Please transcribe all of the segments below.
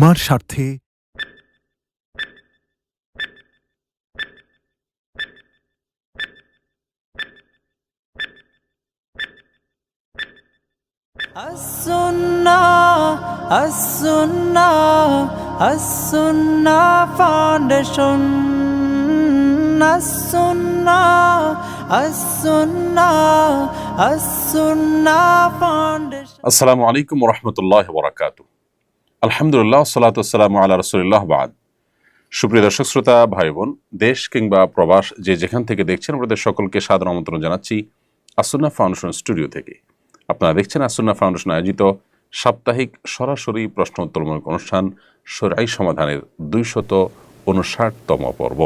তোমার স্বার্থে As-Sunnah Foundation. As-Sunnah Foundation. আসসালামু আলাইকুম ওরহমতুল্লাহ বরাকাতুহু। আলহামদুলিল্লাহ সালাতু ওয়াসসালামু আলা রাসূলিল্লাহ বাদ। সুপ্রিয় দর্শক শ্রোতা ভাই বোন, দেশ কিংবা প্রবাস যে যেখান থেকে দেখছেন আপনাদের সকলকে সাদর আমন্ত্রণ জানাচ্ছি আস-সুন্নাহ ফাউন্ডেশন স্টুডিও থেকে। আপনারা দেখছেন আস-সুন্নাহ ফাউন্ডেশন আয়োজিত সাপ্তাহিক সরাসরি প্রশ্ন উত্তরমূলক অনুষ্ঠান শরঈ সমাধানের 259তম পর্ব।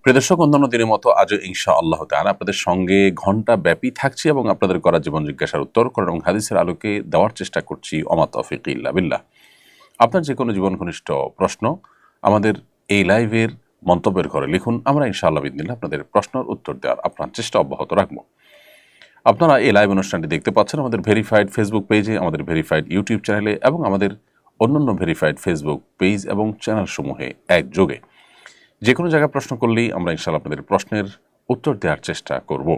প্রিয় দর্শক, অন্যান্য দিনের মতো আজও ইনশাআল্লাহ তাআলা আপনাদের সঙ্গে ঘণ্টা ব্যাপী থাকছি এবং আপনাদের করা জীবন জিজ্ঞাসার উত্তর কোরআন এবং হাদিসের আলোকে দেওয়ার চেষ্টা করছি। ওমা তৌফিক ইল্লা বিল্লাহ। আপনার যে কোনো জীবন ঘনিষ্ঠ প্রশ্ন আমাদের এই লাইভের মন্তব্যের ঘরে লিখুন। আমরা ইনশাআল্লাহ বিদিনিল্লাহ আপনাদের প্রশ্নের উত্তর দেওয়ার আপনার চেষ্টা অব্যাহত রাখবো। আপনারা এই লাইভ অনুষ্ঠানটি দেখতে পাচ্ছেন আমাদের ভেরিফাইড ফেসবুক পেজে, আমাদের ভেরিফাইড ইউটিউব চ্যানেলে এবং আমাদের অন্যান্য ভেরিফাইড ফেসবুক পেজ এবং চ্যানেলসমূহে একযোগে। যে কোনো জায়গায় প্রশ্ন করলেই আমরা ইনশাআল্লাহ আপনাদের প্রশ্নের উত্তর দেওয়ার চেষ্টা করব।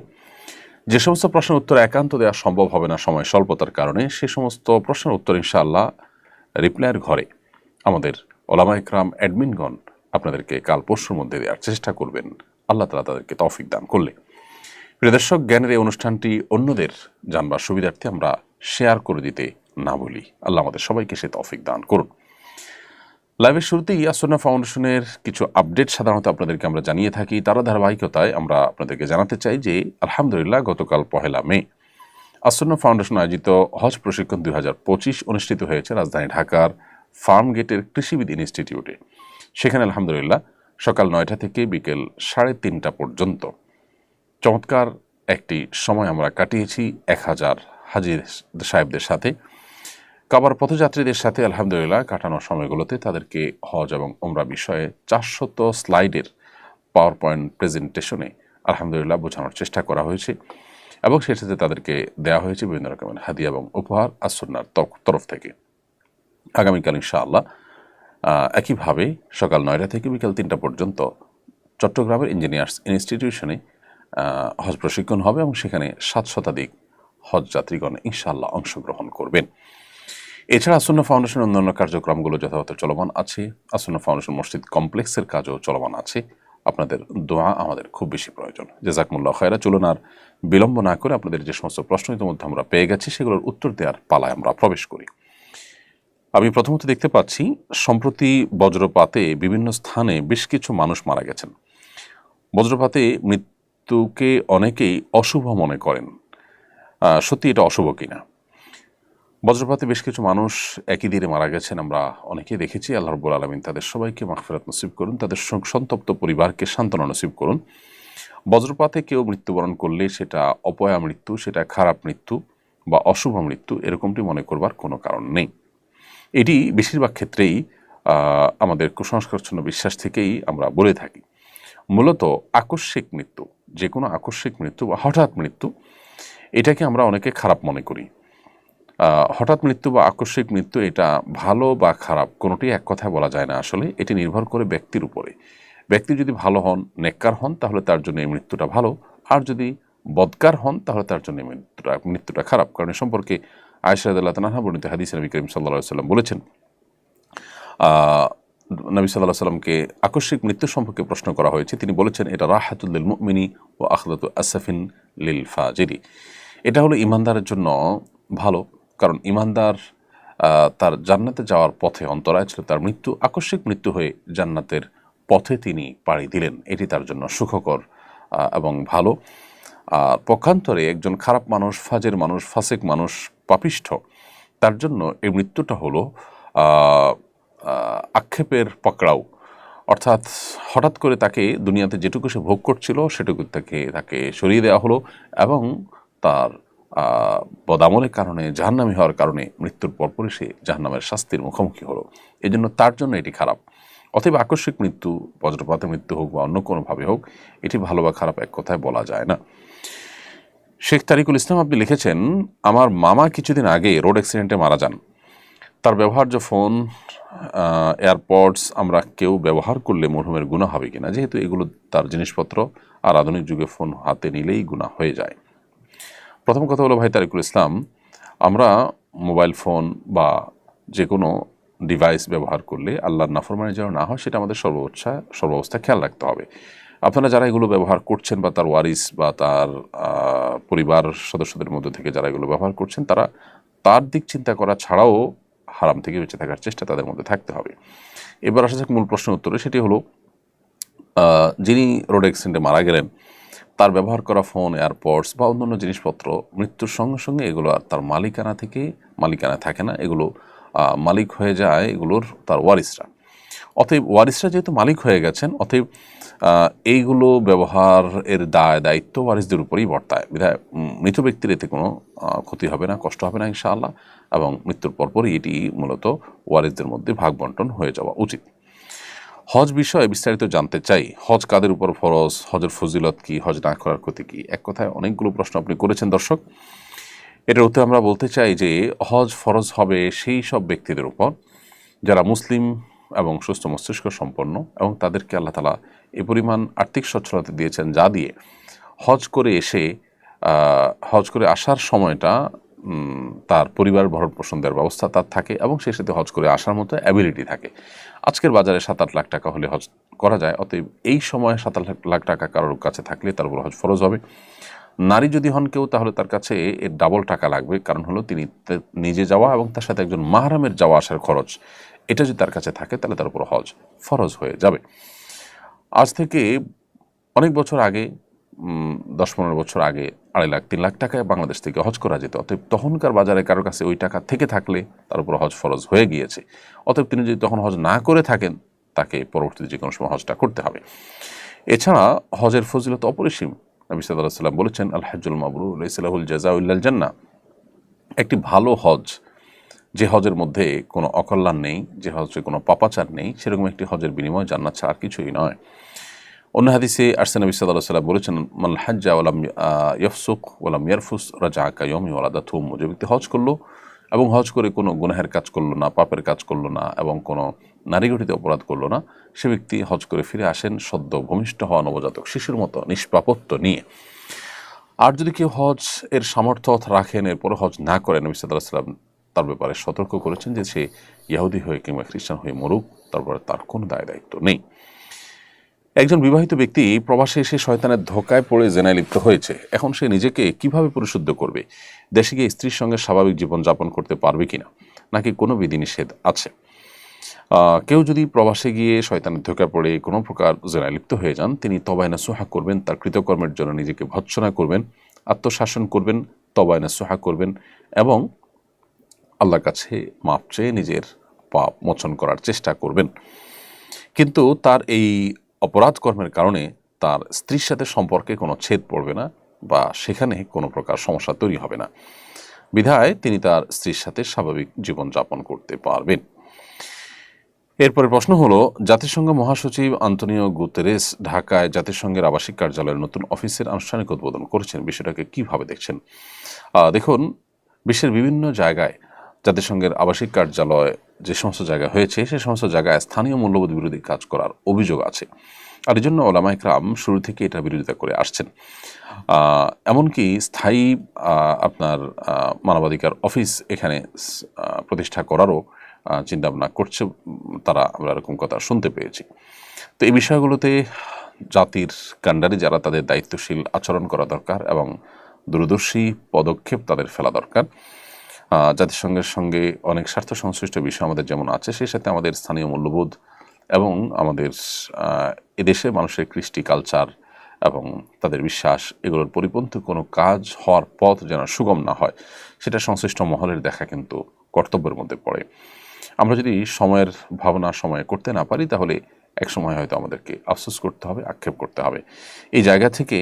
যে সমস্ত প্রশ্নের উত্তর একান্ত দেওয়া সম্ভব হবে না সময় স্বল্পতার কারণে, সে সমস্ত প্রশ্নের উত্তর ইনশাআল্লাহ রিপ্লাইয়ের ঘরে আমাদের ওলামা ইকরাম অ্যাডমিনগণ আপনাদেরকে কাল পরশুর মধ্যে দেওয়ার চেষ্টা করবেন, আল্লাহ তাআলা তাদেরকে তৌফিক দান করলে। প্রিয় দর্শক, জ্ঞানের এই অনুষ্ঠানটি অন্যদের জানবার সুবিধার্থে আমরা শেয়ার করে দিতে না বলি। আল্লাহ আমাদের সবাইকে সে তৌফিক দান করুন। লাইভের শুরুতেই আস-সুন্নাহ ফাউন্ডেশনের কিছু আপডেট সাধারণত আপনাদেরকে আমরা জানিয়ে থাকি। তার ধারাবাহিকতায় আমরা আপনাদেরকে জানাতে চাই যে আলহামদুলিল্লাহ গতকাল 1 মে আস-সুন্নাহ ফাউন্ডেশন আয়োজিত হজ প্রশিক্ষণ 2025 অনুষ্ঠিত হয়েছে রাজধানী ঢাকার ফার্ম গেটের কৃষিবিদ ইনস্টিটিউটে। সেখানে আলহামদুলিল্লাহ সকাল 9টা থেকে বিকেল 3:30টা পর্যন্ত চমৎকার একটি সময় আমরা কাটিয়েছি 1000 হাজী সাহেবদের সাথে। কাবার পথযাত্রীদের সাথে আলহামদুলিল্লাহ কাটানোর সময়গুলোতে তাদেরকে হজ এবং উমরা বিষয়ে 400 স্লাইডের পাওয়ার পয়েন্ট প্রেজেন্টেশনে আলহামদুলিল্লাহ বোঝানোর চেষ্টা করা হয়েছে এবং সেই সাথে তাদেরকে দেওয়া হয়েছে বিভিন্ন রকমের হাদিয়া এবং উপহার আস-সুন্নাহর তরফ থেকে। আগামীকাল ইনশাআল্লাহ একইভাবে সকাল 9টা থেকে বিকেল 3টা পর্যন্ত চট্টগ্রামের ইঞ্জিনিয়ার্স ইনস্টিটিউশনে হজ প্রশিক্ষণ হবে এবং সেখানে 7 শতাধিক হজ যাত্রীগণ ইনশাআল্লাহ অংশগ্রহণ করবেন। এছাড়া আস-সুন্নাহ ফাউন্ডেশনের অন্যান্য কার্যক্রমগুলো যথাযথ চলমান আছে। আস-সুন্নাহ ফাউন্ডেশন মসজিদ কমপ্লেক্সের কাজও চলমান আছে। আপনাদের দোয়া আমাদের খুব বেশি প্রয়োজন। জাযাকুমুল্লাহ খায়রা। চলুন আর বিলম্ব না করে আপনাদের যে সমস্ত প্রশ্ন ইতিমধ্যে আমরা পেয়ে গেছি সেগুলোর উত্তর দেওয়ার পালায় আমরা প্রবেশ করি। আমি প্রথমত দেখতে পাচ্ছি সম্প্রতি বজ্রপাতে বিভিন্ন স্থানে বেশ কিছু মানুষ মারা গেছেন। বজ্রপাতে মৃত্যুকে অনেকেই অশুভ মনে করেন। সত্যি এটা অশুভ কিনা? বজ্রপাতে বেশ কিছু মানুষ একই দিনে মারা গেছেন, আমরা অনেকেই দেখেছি। আল্লাহ রাব্বুল আলামিন তাদের সবাইকে মাগফিরাত নসিব করুন, তাদের সন্তপ্ত পরিবারকে সান্ত্বনা নসিব করুন। বজ্রপাতে কেউ মৃত্যুবরণ করলে সেটা অপয়া মৃত্যু, সেটা খারাপ মৃত্যু বা অশুভ মৃত্যু এরকমটি মনে করবার কোনো কারণ নেই। এটি বেশিরভাগ ক্ষেত্রেই আমাদের কুসংস্কারচ্ছন্ন বিশ্বাস থেকেই আমরা বলে থাকি। মূলত আকস্মিক মৃত্যু, যে কোনো আকস্মিক মৃত্যু বা হঠাৎ মৃত্যু, এটাকে আমরা অনেকে খারাপ মনে করি। হঠাৎ মৃত্যু বা আকস্মিক মৃত্যু এটা ভালো বা খারাপ কোনোটি এক কথায় বলা যায় না। আসলে এটি নির্ভর করে ব্যক্তির উপরে। ব্যক্তি যদি ভালো হন, নেককার হন, তাহলে তার জন্য এই মৃত্যুটা ভালো। আর যদি বদকার হন তাহলে তার জন্য এই মৃত্যুটা খারাপ। কারণ এ সম্পর্কে আয়েশা রাদিয়াল্লাহু তাআলা বর্ণিত হাদিসে নবী করিম সাল্লাল্লাহু আলাইহি ওয়াসাল্লাম বলেছেন, নবী সাল্লাল্লাহু আলাইহি ওয়াসাল্লামকে আকস্মিক মৃত্যু সম্পর্কে প্রশ্ন করা হয়েছে। তিনি বলেছেন, এটা রাহাতুল লিল মুমিনি ওয়া আখলাতু আসফিন লিল ফাজিরি। এটা হলো ইমানদারের জন্য ভালো, কারণ ইমানদার তার জান্নাতে যাওয়ার পথে অন্তরায় ছিল, তার মৃত্যু আকস্মিক মৃত্যু হয়ে জান্নাতের পথে তিনি পাড়ি দিলেন, এটি তার জন্য সুখকর এবং ভালো। পক্ষান্তরে একজন খারাপ মানুষ, ফাজের মানুষ, ফাসিক মানুষ, পাপিষ্ঠ, তার জন্য এই মৃত্যুটা হলো আক্ষেপের পাকড়াও। অর্থাৎ হঠাৎ করে তাকে দুনিয়াতে যেটুকু সে ভোগ করছিল সেটুকু তাকে সরিয়ে দেওয়া হলো এবং তার বদামলের কারণে, জাহান্নামী হওয়ার কারণে মৃত্যুর পরপরই সে জাহান্নামের শাস্তির মুখোমুখি হলো। এই জন্য তার জন্য এটি খারাপ। অতএব আকস্মিক মৃত্যু, বজ্রপাতে মৃত্যু হোক বা অন্য কোনোভাবে হোক, এটি ভালো বা খারাপ এক কথায় বলা যায় না। শেখ তারিকুল ইসলাম আপনি লিখেছেন, আমার মামা কিছুদিন আগে রোড অ্যাক্সিডেন্টে মারা যান। তার ব্যবহার্য ফোন, এয়ারপডস আমরা কেউ ব্যবহার করলে মরহুমের গুনাহ হবে কিনা, যেহেতু এগুলো তার জিনিসপত্র আর আধুনিক যুগে ফোন হাতে নিলেই গুনাহ হয়ে যায়। প্রথম কথা হলো ভাই তারিকুল ইসলাম, আমরা মোবাইল ফোন বা যে কোনো ডিভাইস ব্যবহার করলে আল্লাহর নাফরমানি যেন না হয় সেটা আমাদের সর্বাবস্থা খেয়াল রাখতে হবে। আপনারা যারা এগুলো ব্যবহার করছেন বা তার ওয়ারিস বা তার পরিবার সদস্যদের মধ্যে থেকে যারা এগুলো ব্যবহার করছেন, তারা তার দিক চিন্তা করা ছাড়াও হারাম থেকে বেঁচে থাকার চেষ্টা তাদের মধ্যে থাকতে হবে। এবার আসা যাক মূল প্রশ্নের উত্তরে, সেটি হলো যিনি রোড অ্যাক্সিডেন্টে মারা গেলেন, তার ব্যবহার করা ফোন, এয়ারপডস বা অন্যান্য জিনিসপত্র মৃত্যুর সঙ্গে সঙ্গে এগুলো আর তার মালিকানা থাকে না, এগুলো মালিক হয়ে যায় এগুলোর তার ওয়ারিসরা। অতএব ওয়ারিসরা যেহেতু মালিক হয়ে গেছেন, অতএব এইগুলো ব্যবহার এর দায়িত্ব ওয়ারিসদের উপরেই বর্তায়। বিধায় মৃত ব্যক্তির এতে কোনো ক্ষতি হবে না, কষ্ট হবে না ইনশাআল্লাহ, এবং মৃত্যুর পরপরই এটি মূলত ওয়ারিসদের মধ্যে ভাগ বন্টন হয়ে যাওয়া উচিত। হজ বিষয়ে বিস্তারিত জানতে চাই। হজ কাদের উপর ফরজ, হজের ফজিলত কি, হজ না করার ক্ষতি কি? এক কথায় অনেকগুলো প্রশ্ন আপনি করেছেন দর্শক। এটার উত্তরে আমরা বলতে চাই যে হজ ফরজ হবে সেই সব ব্যক্তিদের উপর যারা মুসলিম এবং সুস্থ মস্তিষ্ক সম্পন্ন, এবং তাদেরকে আল্লাহ তাআলা এ পরিমাণ আর্থিক সচ্ছলতা দিয়েছেন যা দিয়ে হজ করে আসার সময়টা তার পরিবার ভরণ পোষণ দেওয়ার ব্যবস্থা তার থাকে, এবং সেই সাথে হজ করে আসার মতো অ্যাবিলিটি থাকে। আজকের বাজারে 7-8 লাখ টাকা হলে হজ করা যায়। অতএব এই সময় 7-8 লাখ টাকা কারোর কাছে থাকলে তার উপর হজ ফরজ হবে। নারী যদি হন কেউ, তাহলে তার কাছে এর ডাবল টাকা লাগবে, কারণ হলো তিনি নিজে যাওয়া এবং তার সাথে একজন মাহরামের যাওয়া আসার খরচ, এটা যদি তার কাছে থাকে তাহলে তার উপর হজ ফরজ হয়ে যাবে। আজ থেকে অনেক বছর আগে, 10-15 বছর আগে 2.5 লাখ 3 লাখ টাকায় বাংলাদেশ থেকে হজ করা যেত। অতএব তখনকার বাজারে কারোর কাছে ওই টাকা থেকে থাকলে তার উপর হজ ফরজ হয়ে গিয়েছে। অতএব তিনি যদি তখন হজ না করে থাকেন, তাকে পরবর্তীতে যে কোনো সময় হজটা করতে হবে। এছাড়া হজের ফজিলত অপরিসীম। নবী সাল্লাল্লাহু আলাইহি ওয়াসাল্লাম বলেছেন, আল হাজ্জুল মাবরুর লাইসা লাহুল জাযাউ ইল্লাল জান্নাহ। একটি ভালো হজ, যে হজের মধ্যে কোনো অকল্যাণ নেই, যে হজে কোনো পাপাচার নেই, সেরকম একটি হজের বিনিময় জান্নাত ছাড়া আর কিছুই নয়। অন্য হাদিসে আসছে নবী সাল্লাল্লাহু আলাইহি ওয়াসাল্লাম বলেছেন, মাল হাজ্জা ওয়ালাম ইয়াফসুক ওয়ালাম ইয়ারফুস রাজাআ কায়াউমি ওয়ালাদাতহু উম্মুহু। যে ব্যক্তি হজ করলো এবং হজ করে কোনো গুনাহের কাজ করলো না, পাপের কাজ করলো না, এবং কোনো নারীঘটিত অপরাধ করলো না, সে ব্যক্তি হজ করে ফিরে আসেন সদ্য ভূমিষ্ঠ হওয়া নবজাতক শিশুর মতো নিষ্পাপত্ব নিয়ে। আর যদি কেউ হজ এর সামর্থ্য রাখেন, এরপরে হজ না করেন, নবী সাল্লাল্লাহু আলাইহি ওয়াসাল্লাম তার ব্যাপারে সতর্ক করেছেন যে সে ইহুদি হয়ে কিংবা খ্রিস্টান হয়ে মরুক, তারপরে তার কোনো দায়িত্ব নেই। একজন বিবাহিত ব্যক্তি প্রবাসে এসে শয়তানের ধোকায় পড়ে জেনায় লিপ্ত হয়েছে। এখন সে নিজেকে কিভাবে পরিশুদ্ধ করবে? দেশে গিয়ে স্ত্রীর সঙ্গে স্বাভাবিক জীবনযাপন করতে পারবে কিনা, নাকি কোনো বিধিনিষেধ আছে? কেউ যদি প্রবাসে গিয়ে শয়তানের ধোকায় পড়ে কোনো প্রকার জেনায় লিপ্ত হয়ে যান, তিনি তওবায়ে নাসুহা করবেন, তার কৃতকর্মের জন্য নিজেকে ভৎসনা করবেন, আত্মশাসন করবেন, তওবায়ে নাসুহা করবেন, এবং আল্লাহর কাছে মাপ চেয়ে নিজের পাপ মোচন করার চেষ্টা করবেন। কিন্তু তার এই অপরাধ কর্মের কারণে তার স্ত্রীর সাথে সম্পর্কে কোনো ছেদ পড়বে না, বা সেখানে কোনো প্রকার সমস্যা তৈরি হবে না। বিধায় তিনি তার স্ত্রীর সাথে স্বাভাবিক জীবনযাপন করতে পারবেন। এরপরে প্রশ্ন হলো, জাতিসংঘ মহাসচিব আন্তোনিও গুতেরেস ঢাকায় জাতিসংঘের আবাসিক কার্যালয়ের নতুন অফিসের আনুষ্ঠানিক উদ্বোধন করেছেন। বিষয়টাকে কিভাবে দেখছেন? দেখুন, বিশ্বের বিভিন্ন জায়গায় জাতিসংঘের আবাসিক কার্যালয় যে সমস্ত জায়গায় হয়েছে, সে সমস্ত জায়গায় স্থানীয় মূল্যবোধ বিরোধী কাজ করার অভিযোগ আছে। আর এই জন্য ওলামায়ে কেরাম শুরু থেকে এটা বিরোধিতা করে আসছেন। এমনকি স্থায়ী আপনার মানবাধিকার অফিস এখানে প্রতিষ্ঠা করারও চিন্তাভাবনা করছে তারা, আমরা এরকম কথা শুনতে পেয়েছি। তো এই বিষয়গুলোতে জাতির কাণ্ডারি যারা, তাদের দায়িত্বশীল আচরণ করা দরকার এবং দূরদর্শী পদক্ষেপ তাদের ফেলা দরকার। জাতিসংঘের সঙ্গে অনেক স্বার্থ সংশ্লিষ্ট বিষয় আমাদের যেমন আছে, সেই সাথে আমাদের স্থানীয় মূল্যবোধ এবং আমাদের এদেশের মানুষের কৃষ্টি, কালচার এবং তাদের বিশ্বাস, এগুলোর পরিপন্থী কোনো কাজ হওয়ার পথ যেন সুগম না হয়, সেটা সংশ্লিষ্ট মহলের দেখা কিন্তু কর্তব্যের মধ্যে পড়ে। আমরা যদি সময়ের ভাবনা সময়ে করতে না পারি, তাহলে এক সময় হয়তো আমাদেরকে আফসোস করতে হবে, আক্ষেপ করতে হবে। এই জায়গা থেকে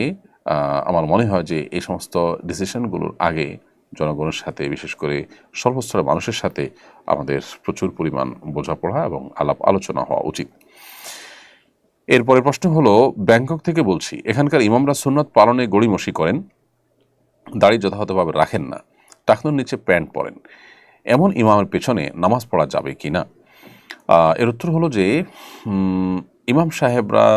আমার মনে হয় যে এই সমস্ত ডিসিশনগুলোর আগে জনগণের সাথে, বিশেষ করে সর্বস্তরের মানুষের সাথে আমাদের প্রচুর পরিমাণ বোঝাপড়া এবং আলাপ আলোচনা হওয়া উচিত। এরপরে প্রশ্ন হলো, ব্যাংকক থেকে বলছি, এখানকার ইমামরা সুন্নত পালনে গড়িমসি করেন, দাড়ি যথাযথভাবে রাখেন না, টাকনুর নিচে প্যান্ট পরেন, এমন ইমামের পেছনে নামাজ পড়া যাবে কি না? এর উত্তর হলো যে ইমাম সাহেবরা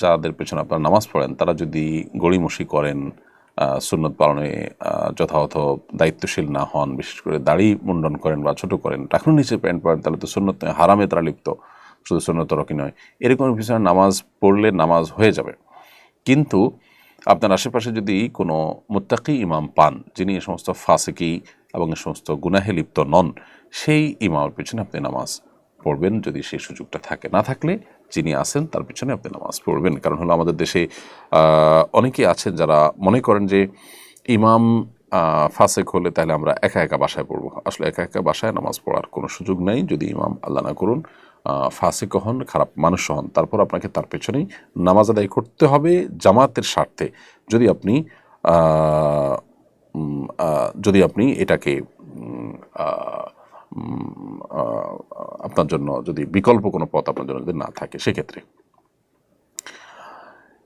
যাদের পেছনে আপনারা নামাজ পড়েন তারা যদি গড়িমসি করেন, সুন্নত পালনে যথাযথ দায়িত্বশীল না হন, বিশেষ করে দাড়ি মুন্ডন করেন বা ছোট করেন, টাকুর নিচে প্যান্ট পরেন, তাহলে তো সুন্নত নয়, হারামে তারা লিপ্ত, শুধু সুন্নত রকি নয়, এরকম পিছনে নামাজ পড়লে নামাজ হয়ে যাবে। কিন্তু আপনার আশেপাশে যদি কোনো মুত্তাকি ইমাম পান যিনি এ সমস্ত ফাসিকি এবং এ সমস্ত গুনাহে লিপ্ত নন, সেই ইমামের পিছনে আপনি নামাজ পড়বেন যদি সেই সুযোগটা থাকে। না থাকলে যিনি আছেন তার পিছনে আপনি নামাজ পড়বেন। কারণ হলো আমাদের দেশে অনেকেই আছেন যারা মনে করেন যে ইমাম ফাসেক হলে তাহলে আমরা একা একা বাসায় পড়বো। আসলে একা একা বাসায় নামাজ পড়ার কোনো সুযোগ নেই যদি ইমাম, আল্লাহ না করুন, ফাসিক হন, খারাপ মানুষ হন। তারপর আপনাকে তার পেছনেই নামাজ আদায় করতে হবে জামাতের স্বার্থে। যদি আপনি এটাকে আপনার জন্য যদি বিকল্প কোনো পথ আপনার জন্য যদি না থাকে সেক্ষেত্রে।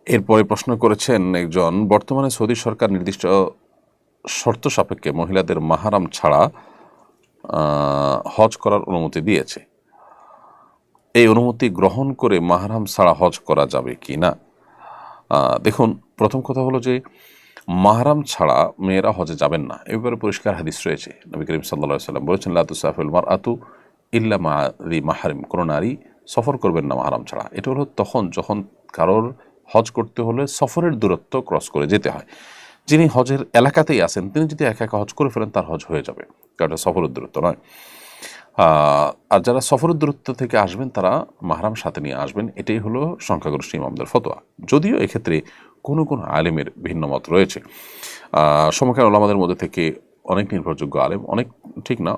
এরপরে প্রশ্ন করেছেন একজন, বর্তমানে সৌদি সরকার নির্দিষ্ট শর্ত সাপেক্ষে মহিলাদের মাহারাম ছাড়া হজ করার অনুমতি দিয়েছে। এই অনুমতি গ্রহণ করে মাহারাম ছাড়া হজ করা যাবে কি না? দেখুন, প্রথম কথা হলো যে মাহারাম ছাড়া মেয়েরা হজে যাবেন না, এ ব্যাপারে পরিষ্কার হাদিস রয়েছে। নবী করিম সাল্লাল্লাহু আলাইহি ওয়াসাল্লাম বলেছেন, লা তুসাফিল মারআতু ইল্লা মা যি মাহরিম, কোনো নারী সফর করবেন না মাহারাম ছাড়া। এটা হলো যখন কারোর হজ করতে হলে সফরের দূরত্ব ক্রস করে যেতে হয়। যিনি হজের এলাকাতেই আছেন তিনি যদি একা একা হজ করে ফেলেন তার হজ হয়ে যাবে, কারণ এটা সফরের দূরত্ব নয়। আর যারা সফরের দূরত্ব থেকে আসবেন তারা মাহরাম সাথে নিয়ে আসবেন, এটাই হলো সংখ্যাগরিষ্ঠ ইমামদের ফতোয়া। যদিও এক্ষেত্রে কোনো কোনো আলেমের ভিন্ন মত রয়েছে। সমকালীন ওলামাদের মধ্যে থেকে অনেক নির্ভরযোগ্য আলেম, অনেক ঠিক না,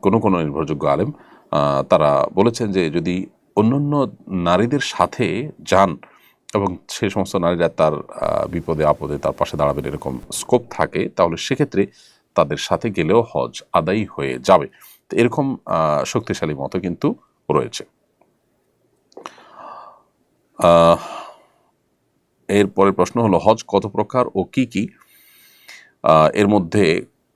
কোনো কোনো নির্ভরযোগ্য আলেম তারা বলেছেন যে যদি অন্যান্য নারীদের সাথে যান এবং সেই সমস্ত নারীরা তার বিপদে আপদে তার পাশে দাঁড়াবেন এরকম স্কোপ থাকে, তাহলে সেক্ষেত্রে তাদের সাথে গেলেও হজ আদায় হয়ে যাবে। তো এরকম শক্তিশালী মতো কিন্তু রয়েছে। এরপরের প্রশ্ন হলো, হজ কত প্রকার ও কি কি? এর মধ্যে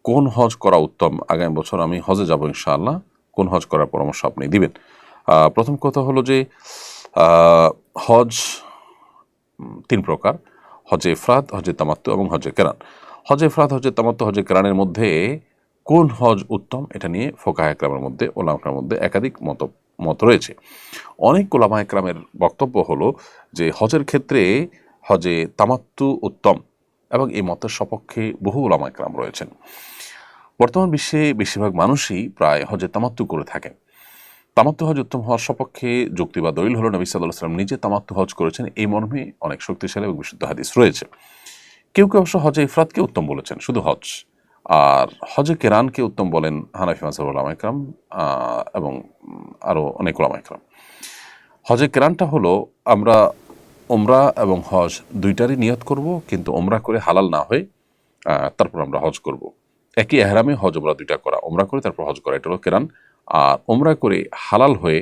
কোন হজ করা উত্তম? আগামী বছর আমি হজে যাব ইনশাআল্লাহ, কোন হজ করার পরামর্শ আপনি দিবেন? প্রথম কথা হলো যে হজ 3 প্রকার: হজে ইফরাদ, হজে তামাত্তু এবং হজে কেরান। হজে ইফরাদ, হজে তামাত্তু, হজে কেরানের মধ্যে কোন হজ উত্তম, এটা নিয়ে ফোকাহে কেরামের মধ্যে, ওলামার মধ্যে একাধিক মত রয়েছে। অনেক ওলামা একরামের বক্তব্য হলো যে হজের ক্ষেত্রে হজে তামাত্তু উত্তম, এবং এই মতের সপক্ষে বহু ওলামা একরাম রয়েছেন। বর্তমান বিশ্বে বেশিরভাগ মানুষই প্রায় হজে তামাত্তু করে থাকেন। তামাত্তু হজ উত্তম হওয়ার সপক্ষে যুক্তি বা দলিল হলো নবী সাল্লাল্লাহু আলাইহি ওয়াসাল্লাম নিজে তামাত্তু হজ করেছেন, এই মর্মে অনেক শক্তিশালী এবং বিশুদ্ধ হাদিস রয়েছে। কেউ কেউ অবশ্য হজে ইফরাদকে উত্তম বলেছেন, শুধু হজ। আর হজে কেরানকে উত্তম বলেন হানাফি মাযহাবের ওলামা একরাম এবং আরও অনেক ওলামা একরাম। হজে কেরানটা হলো আমরা ওমরা এবং হজ দুইটারই নিয়ত করব, কিন্তু ওমরা করে হালাল না হয়ে তারপর আমরা হজ করব। একই এহরামে হজ ওমরা দুইটা করা, ওমরা করে তারপর হজ করা, এটা হলো কেরান। আর ওমরা করে হালাল হয়ে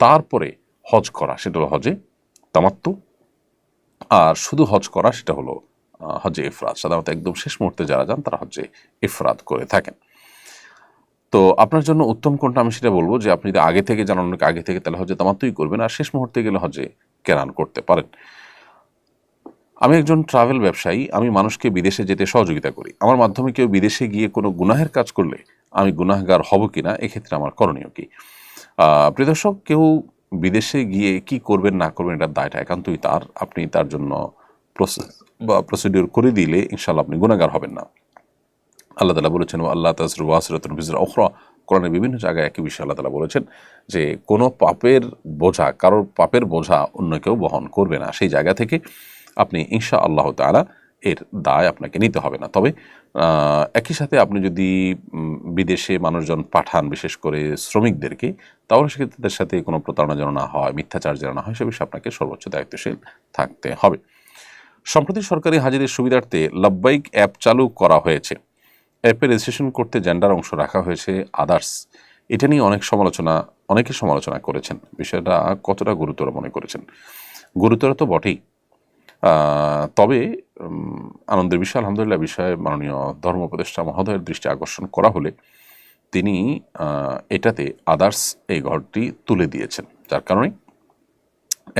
তারপরে হজ করা, সেটা হলো হজে তামাত্তু। আর শুধু হজ করা, সেটা হলো হজে ইফরাদ। সাধারণত একদম শেষ মুহূর্তে যারা যান তারা হজে ইফরাদ করে থাকেন। তো আপনার জন্য উত্তম কোনটা আমি সেটা বলবো যে আপনি যদি আগে থেকে জানান, অনেক আগে থেকে, তাহলে হজে তামাত্তুই করবেন, আর শেষ মুহূর্তে গেলে হজে কেরান করতে পারেন। আমি একজন ট্রাভেল ব্যবসায়ী, আমি মানুষকে বিদেশে যেতে সহযোগিতা করি। আমার মাধ্যমে কেউ বিদেশে গিয়ে কোনো গুনাহের কাজ করলে আমি গুনাহগার হব কিনা, এক্ষেত্রে আমার করণীয় কি? প্রিয় দর্শক, কেউ বিদেশে গিয়ে কি করবেন না করবেন এটার দায়টা একান্তই তার। আপনি তার জন্য প্রসিডিওর করে দিলে ইনশাআল্লাহ আপনি গুনাহগার হবেন না। আল্লাহ তাআলা বলেছেন, আল্লাহ তাজরু ওয়াসিরাতুন বিজরা উখরা। কোরআনের বিভিন্ন জায়গায় একই বিষয়ে আল্লাহ তাআলা বলেছেন যে কোনো পাপের বোঝা, কারোর পাপের বোঝা অন্য কেউ বহন করবে না। সেই জায়গা থেকে আপনি ইনশাআল্লাহ তাআলা এর দায় আপনাকে নিতে হবে না। তবে একই সাথে আপনি যদি বিদেশে মানুষজন পাঠান, বিশেষ করে শ্রমিকদেরকে, তাহলে সেক্ষেত্রে তাদের সাথে কোনো প্রতারণা যেন না হয়, মিথ্যাচার যেন না হয়, সে বিষয়ে আপনাকে সর্বোচ্চ দায়িত্বশীল থাকতে হবে। সম্প্রতি সরকারি হাজিদের সুবিধার্থে লাব্বাইক অ্যাপ চালু করা হয়েছে। অ্যাপে রেজিস্ট্রেশন করতে জেন্ডার অংশ রাখা হয়েছে আদার্স। এটা নিয়ে অনেকে সমালোচনা করেছেন। বিষয়টা কতটা গুরুতর মনে করেছেন? গুরুতর তো বটেই, তবে আনন্দের বিষয়, আলহামদুলিল্লাহ, বিষয়ে মাননীয় ধর্ম উপদেষ্টা মহোদয়ের দৃষ্টি আকর্ষণ করা হলে তিনি এটাতে আদার্স এই ঘরটি তুলে দিয়েছেন, যার কারণে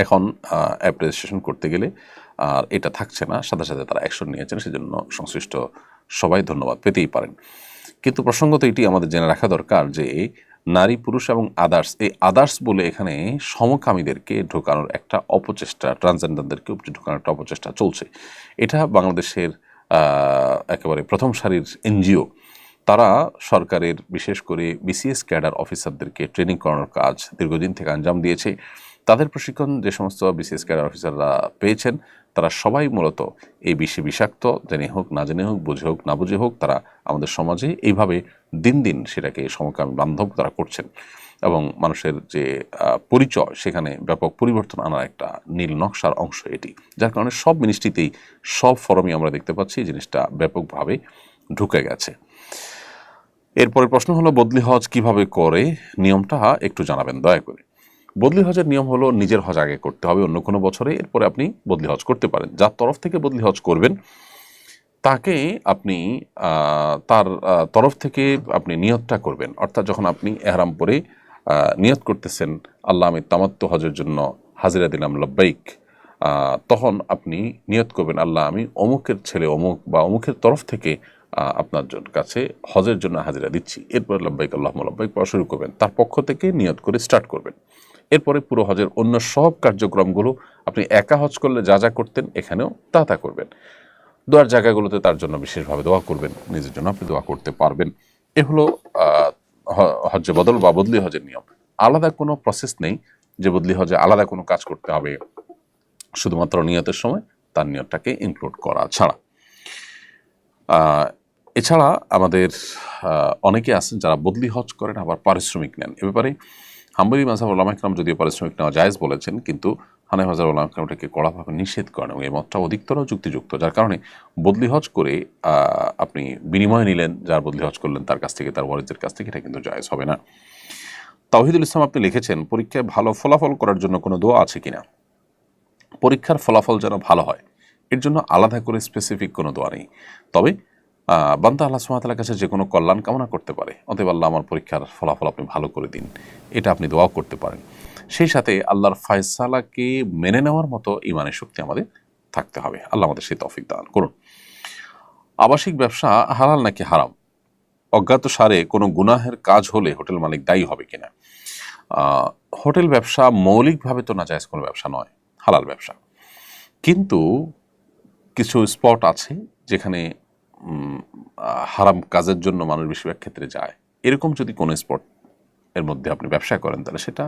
এখন অ্যাপ রেজিস্ট্রেশন করতে গেলে আর এটা থাকছে না, সাথে সাথে তারা অ্যাকশন নিয়েছেন, সেজন্য সংশ্লিষ্ট সবাই ধন্যবাদ পেতেই পারেন। কিন্তু প্রসঙ্গত এটি আমাদের জেনে রাখা দরকার যে নারী পুরুষ এবং আদার্স, এই আদার্স বলে এখানে সমকামীদেরকে ঢোকানোর একটা অপচেষ্টা, ট্রান্সজেন্ডারদেরকে ঢোকানোর একটা অপচেষ্টা চলছে। এটা বাংলাদেশের একেবারে প্রথম সারির এনজিও, তারা সরকারের বিশেষ করে বিসিএস ক্যাডার অফিসারদেরকে ট্রেনিং করানোর কাজ দীর্ঘদিন থেকে আঞ্জাম দিয়েছে। তাদের প্রশিক্ষণ যে সমস্ত বিসিএস ক্যাডার অফিসাররা পেয়েছেন, তারা সবাই মূলত এই বিষাক্ত, জেনে হোক না জেনে হোক, বুঝে হোক না বুঝে হোক, তারা আমাদের সমাজে এইভাবে দিন দিন সেটাকে সমকামী বান্ধব তারা করছেন এবং মানুষের যে পরিচয় সেখানে ব্যাপক পরিবর্তন আনার একটা নীল নকশার অংশ এটি, যার কারণে সব মিনিস্ট্রিতেই সব ফরমে আমরা দেখতে পাচ্ছি জিনিসটা ব্যাপকভাবে ঢুকে গেছে। এরপরে প্রশ্ন হলো বদলি হজ কিভাবে করে, নিয়মটা একটু জানাবেন দয়া করে। বদলি হজের নিয়ম হলো নিজের হজ আগে করতে হবে অন্য কোনো বছরে, এরপরে আপনি বদলি হজ করতে পারেন। যার তরফ থেকে বদলি হজ করবেন তাকে আপনি তার তরফ থেকে আপনি নিয়তটা করবেন, অর্থাৎ যখন আপনি এহরাম পরে নিয়ত করতেছেন আল্লাহ আমি তামাত্তু হজের জন্য হাজিরা দিলাম লব্বাইক, তখন আপনি নিয়ত করবেন আল্লাহ আমি অমুকের ছেলে অমুক বা অমুকের তরফ থেকে আপনার কাছে হজের জন্য হাজিরা দিচ্ছি। এরপর লব্বাইক আল্লাহুম্মা লব্বাইক পড়া শুরু করবেন, তার পক্ষ থেকে নিয়ত করে স্টার্ট করবেন। এরপরে পুরো হজের অন্য সব কার্যক্রমগুলো আপনি একা হজ করলে যা যা করতেন এখানেও তা করবেন। দোয়ার জায়গাগুলোতে তার জন্য বিশেষভাবে দোয়া করবেন, নিজের জন্য আপনি দোয়া করতে পারবেন। এ হলো হজ্জে বদল বা বদলি হজের নিয়ম। আলাদা কোনো প্রসেস নেই যে বদলি হজে আলাদা কোনো কাজ করতে হবে, শুধুমাত্র নিয়তের সময় তার নিয়তটাকে ইনক্লুড করা ছাড়া। এছাড়া আমাদের অনেকে আছেন যারা বদলি হজ করেন আবার পারিশ্রমিক নেন। এ ব্যাপারে হাম্বলি মাযহাব উলামা ইকরাম যদিও পারিশ্রমিক নেওয়া জায়েজ বলেছেন, কিন্তু হানাফি মাযহাব উলামা ইকরাম এটাকে কড়াভাবে নিষেধ করেন এবং এই মতটা অধিকতর যুক্তিযুক্ত। যার কারণে বদলি হজ করে আপনি বিনিময় নিলেন, যার বদলি হজ করলেন তার কাছ থেকে, তার ওয়ারিসদের কাছ থেকে, এটা কিন্তু জায়েজ হবে না। তাওহিদুল ইসলাম আপনি লিখেছেন পরীক্ষায় ভালো ফলাফল করার জন্য কোনো দোয়া আছে কিনা। পরীক্ষার ফলাফল যেন ভালো হয় এর জন্য আলাদা করে স্পেসিফিক কোনো দোয়া নেই, তবে বান্দা আল্লাহ সুবহানাহু ওয়া তাআলার কাছে যে কোনো কল্যাণ কামনা করতে পারে, অতএব আল্লাহ আমার পরীক্ষার ফলাফল আপনি ভালো করে দিন, এটা আপনি দোয়াও করতে পারেন। সেই সাথে আল্লাহর ফয়সালাকে মেনে নেওয়ার মতো ঈমানের শক্তি আমাদের থাকতে হবে। আল্লাহ আমাদের সেই তৌফিক দান করুন। আবাসিক ব্যবসা হালাল নাকি হারাম, অজ্ঞাত সারে কোনো গুনাহের কাজ হলে হোটেল মালিক দায়ী হবে কিনা। হোটেল ব্যবসা মৌলিকভাবে তো নাজায়েজ কোনো ব্যবসা নয়, হালাল ব্যবসা, কিন্তু কিছু স্পট আছে যেখানে হারাম কাজের জন্য মানুষ বেশিরভাগ ক্ষেত্রে যায়। এরকম যদি কোনো স্পট এর মধ্যে আপনি ব্যবসা করেন তাহলে সেটা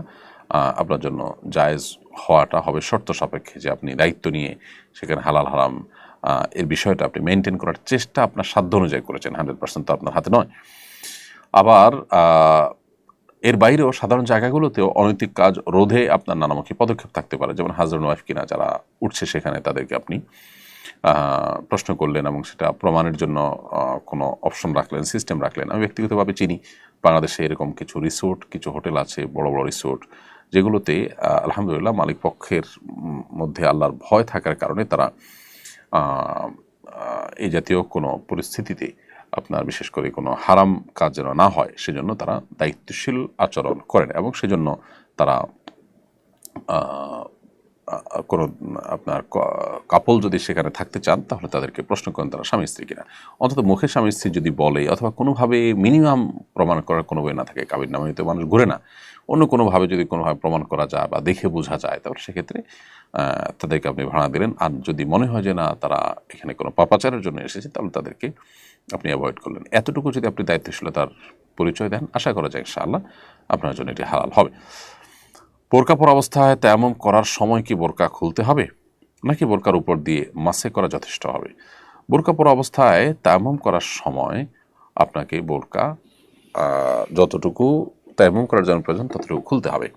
আপনার জন্য জায়েজ হওয়াটা হবে শর্ত সাপেক্ষে, যে আপনি দায়িত্ব নিয়ে সেখানে হালাল হারাম এর বিষয়টা আপনি মেনটেন করার চেষ্টা আপনার সাধ্য অনুযায়ী করেছেন। 100% তো আপনার হাতে নয়। আবার এর বাইরেও সাধারণ জায়গাগুলোতেও অনৈতিক কাজ রোধে আপনার নানামুখী পদক্ষেপ থাকতে পারে, যেমন হাজব্যান্ড ওয়াইফ কিনা যারা উঠছে সেখানে তাদেরকে আপনি প্রশ্ন করলেন এবং সেটা প্রমাণের জন্য কোনো অপশন রাখলেন, সিস্টেম রাখলেন। আমি ব্যক্তিগতভাবে চিনি বাংলাদেশে এরকম কিছু রিসোর্ট, কিছু হোটেল আছে, বড় বড় রিসোর্ট, যেগুলোতে আলহামদুলিল্লাহ মালিক পক্ষের মধ্যে আল্লাহর ভয় থাকার কারণে তারা এই জাতীয় কোনো পরিস্থিতিতে আপনার বিশেষ করে কোনো হারাম কাজ যেন না হয় সেজন্য তারা দায়িত্বশীল আচরণ করেন এবং সেজন্য তারা কোনো আপনার কাপল যদি সেখানে থাকতে চান তাহলে তাদেরকে প্রশ্ন করেন তারা স্বামী স্ত্রী কিনা। অন্তত মুখে স্বামী স্ত্রী যদি বলে অথবা কোনোভাবে মিনিমাম প্রমাণ করার কোনো বই না থাকে, কাবির নামে তো মানুষ ঘুরে না, অন্য কোনোভাবে যদি কোনোভাবে প্রমাণ করা যায় বা দেখে বোঝা যায় তাহলে সেক্ষেত্রে তাদেরকে আপনি ভাড়া দিলেন। আর যদি মনে হয় যে না তারা এখানে কোনো পাপাচারের জন্য এসেছে তাহলে তাদেরকে আপনি অ্যাভয়েড করলেন। এতটুকু যদি আপনি দায়িত্বশীলতার পরিচয় দেন আশা করা যায় ইনশাআল্লাহ আপনার জন্য এটি হালাল হবে। বোরকা পরা অবস্থায় তায়াম্মুম করার সময় কি বোরকা খুলতে হবে নাকি বোরকার উপর দিয়ে মাসে করা যথেষ্ট হবে? বোরকা পরা অবস্থায় তায়াম্মুম করার সময় আপনাকে বোরকা যতটুকু তায়াম্মুম করার জন্য প্রয়োজন ততটুকু খুলতে হবে,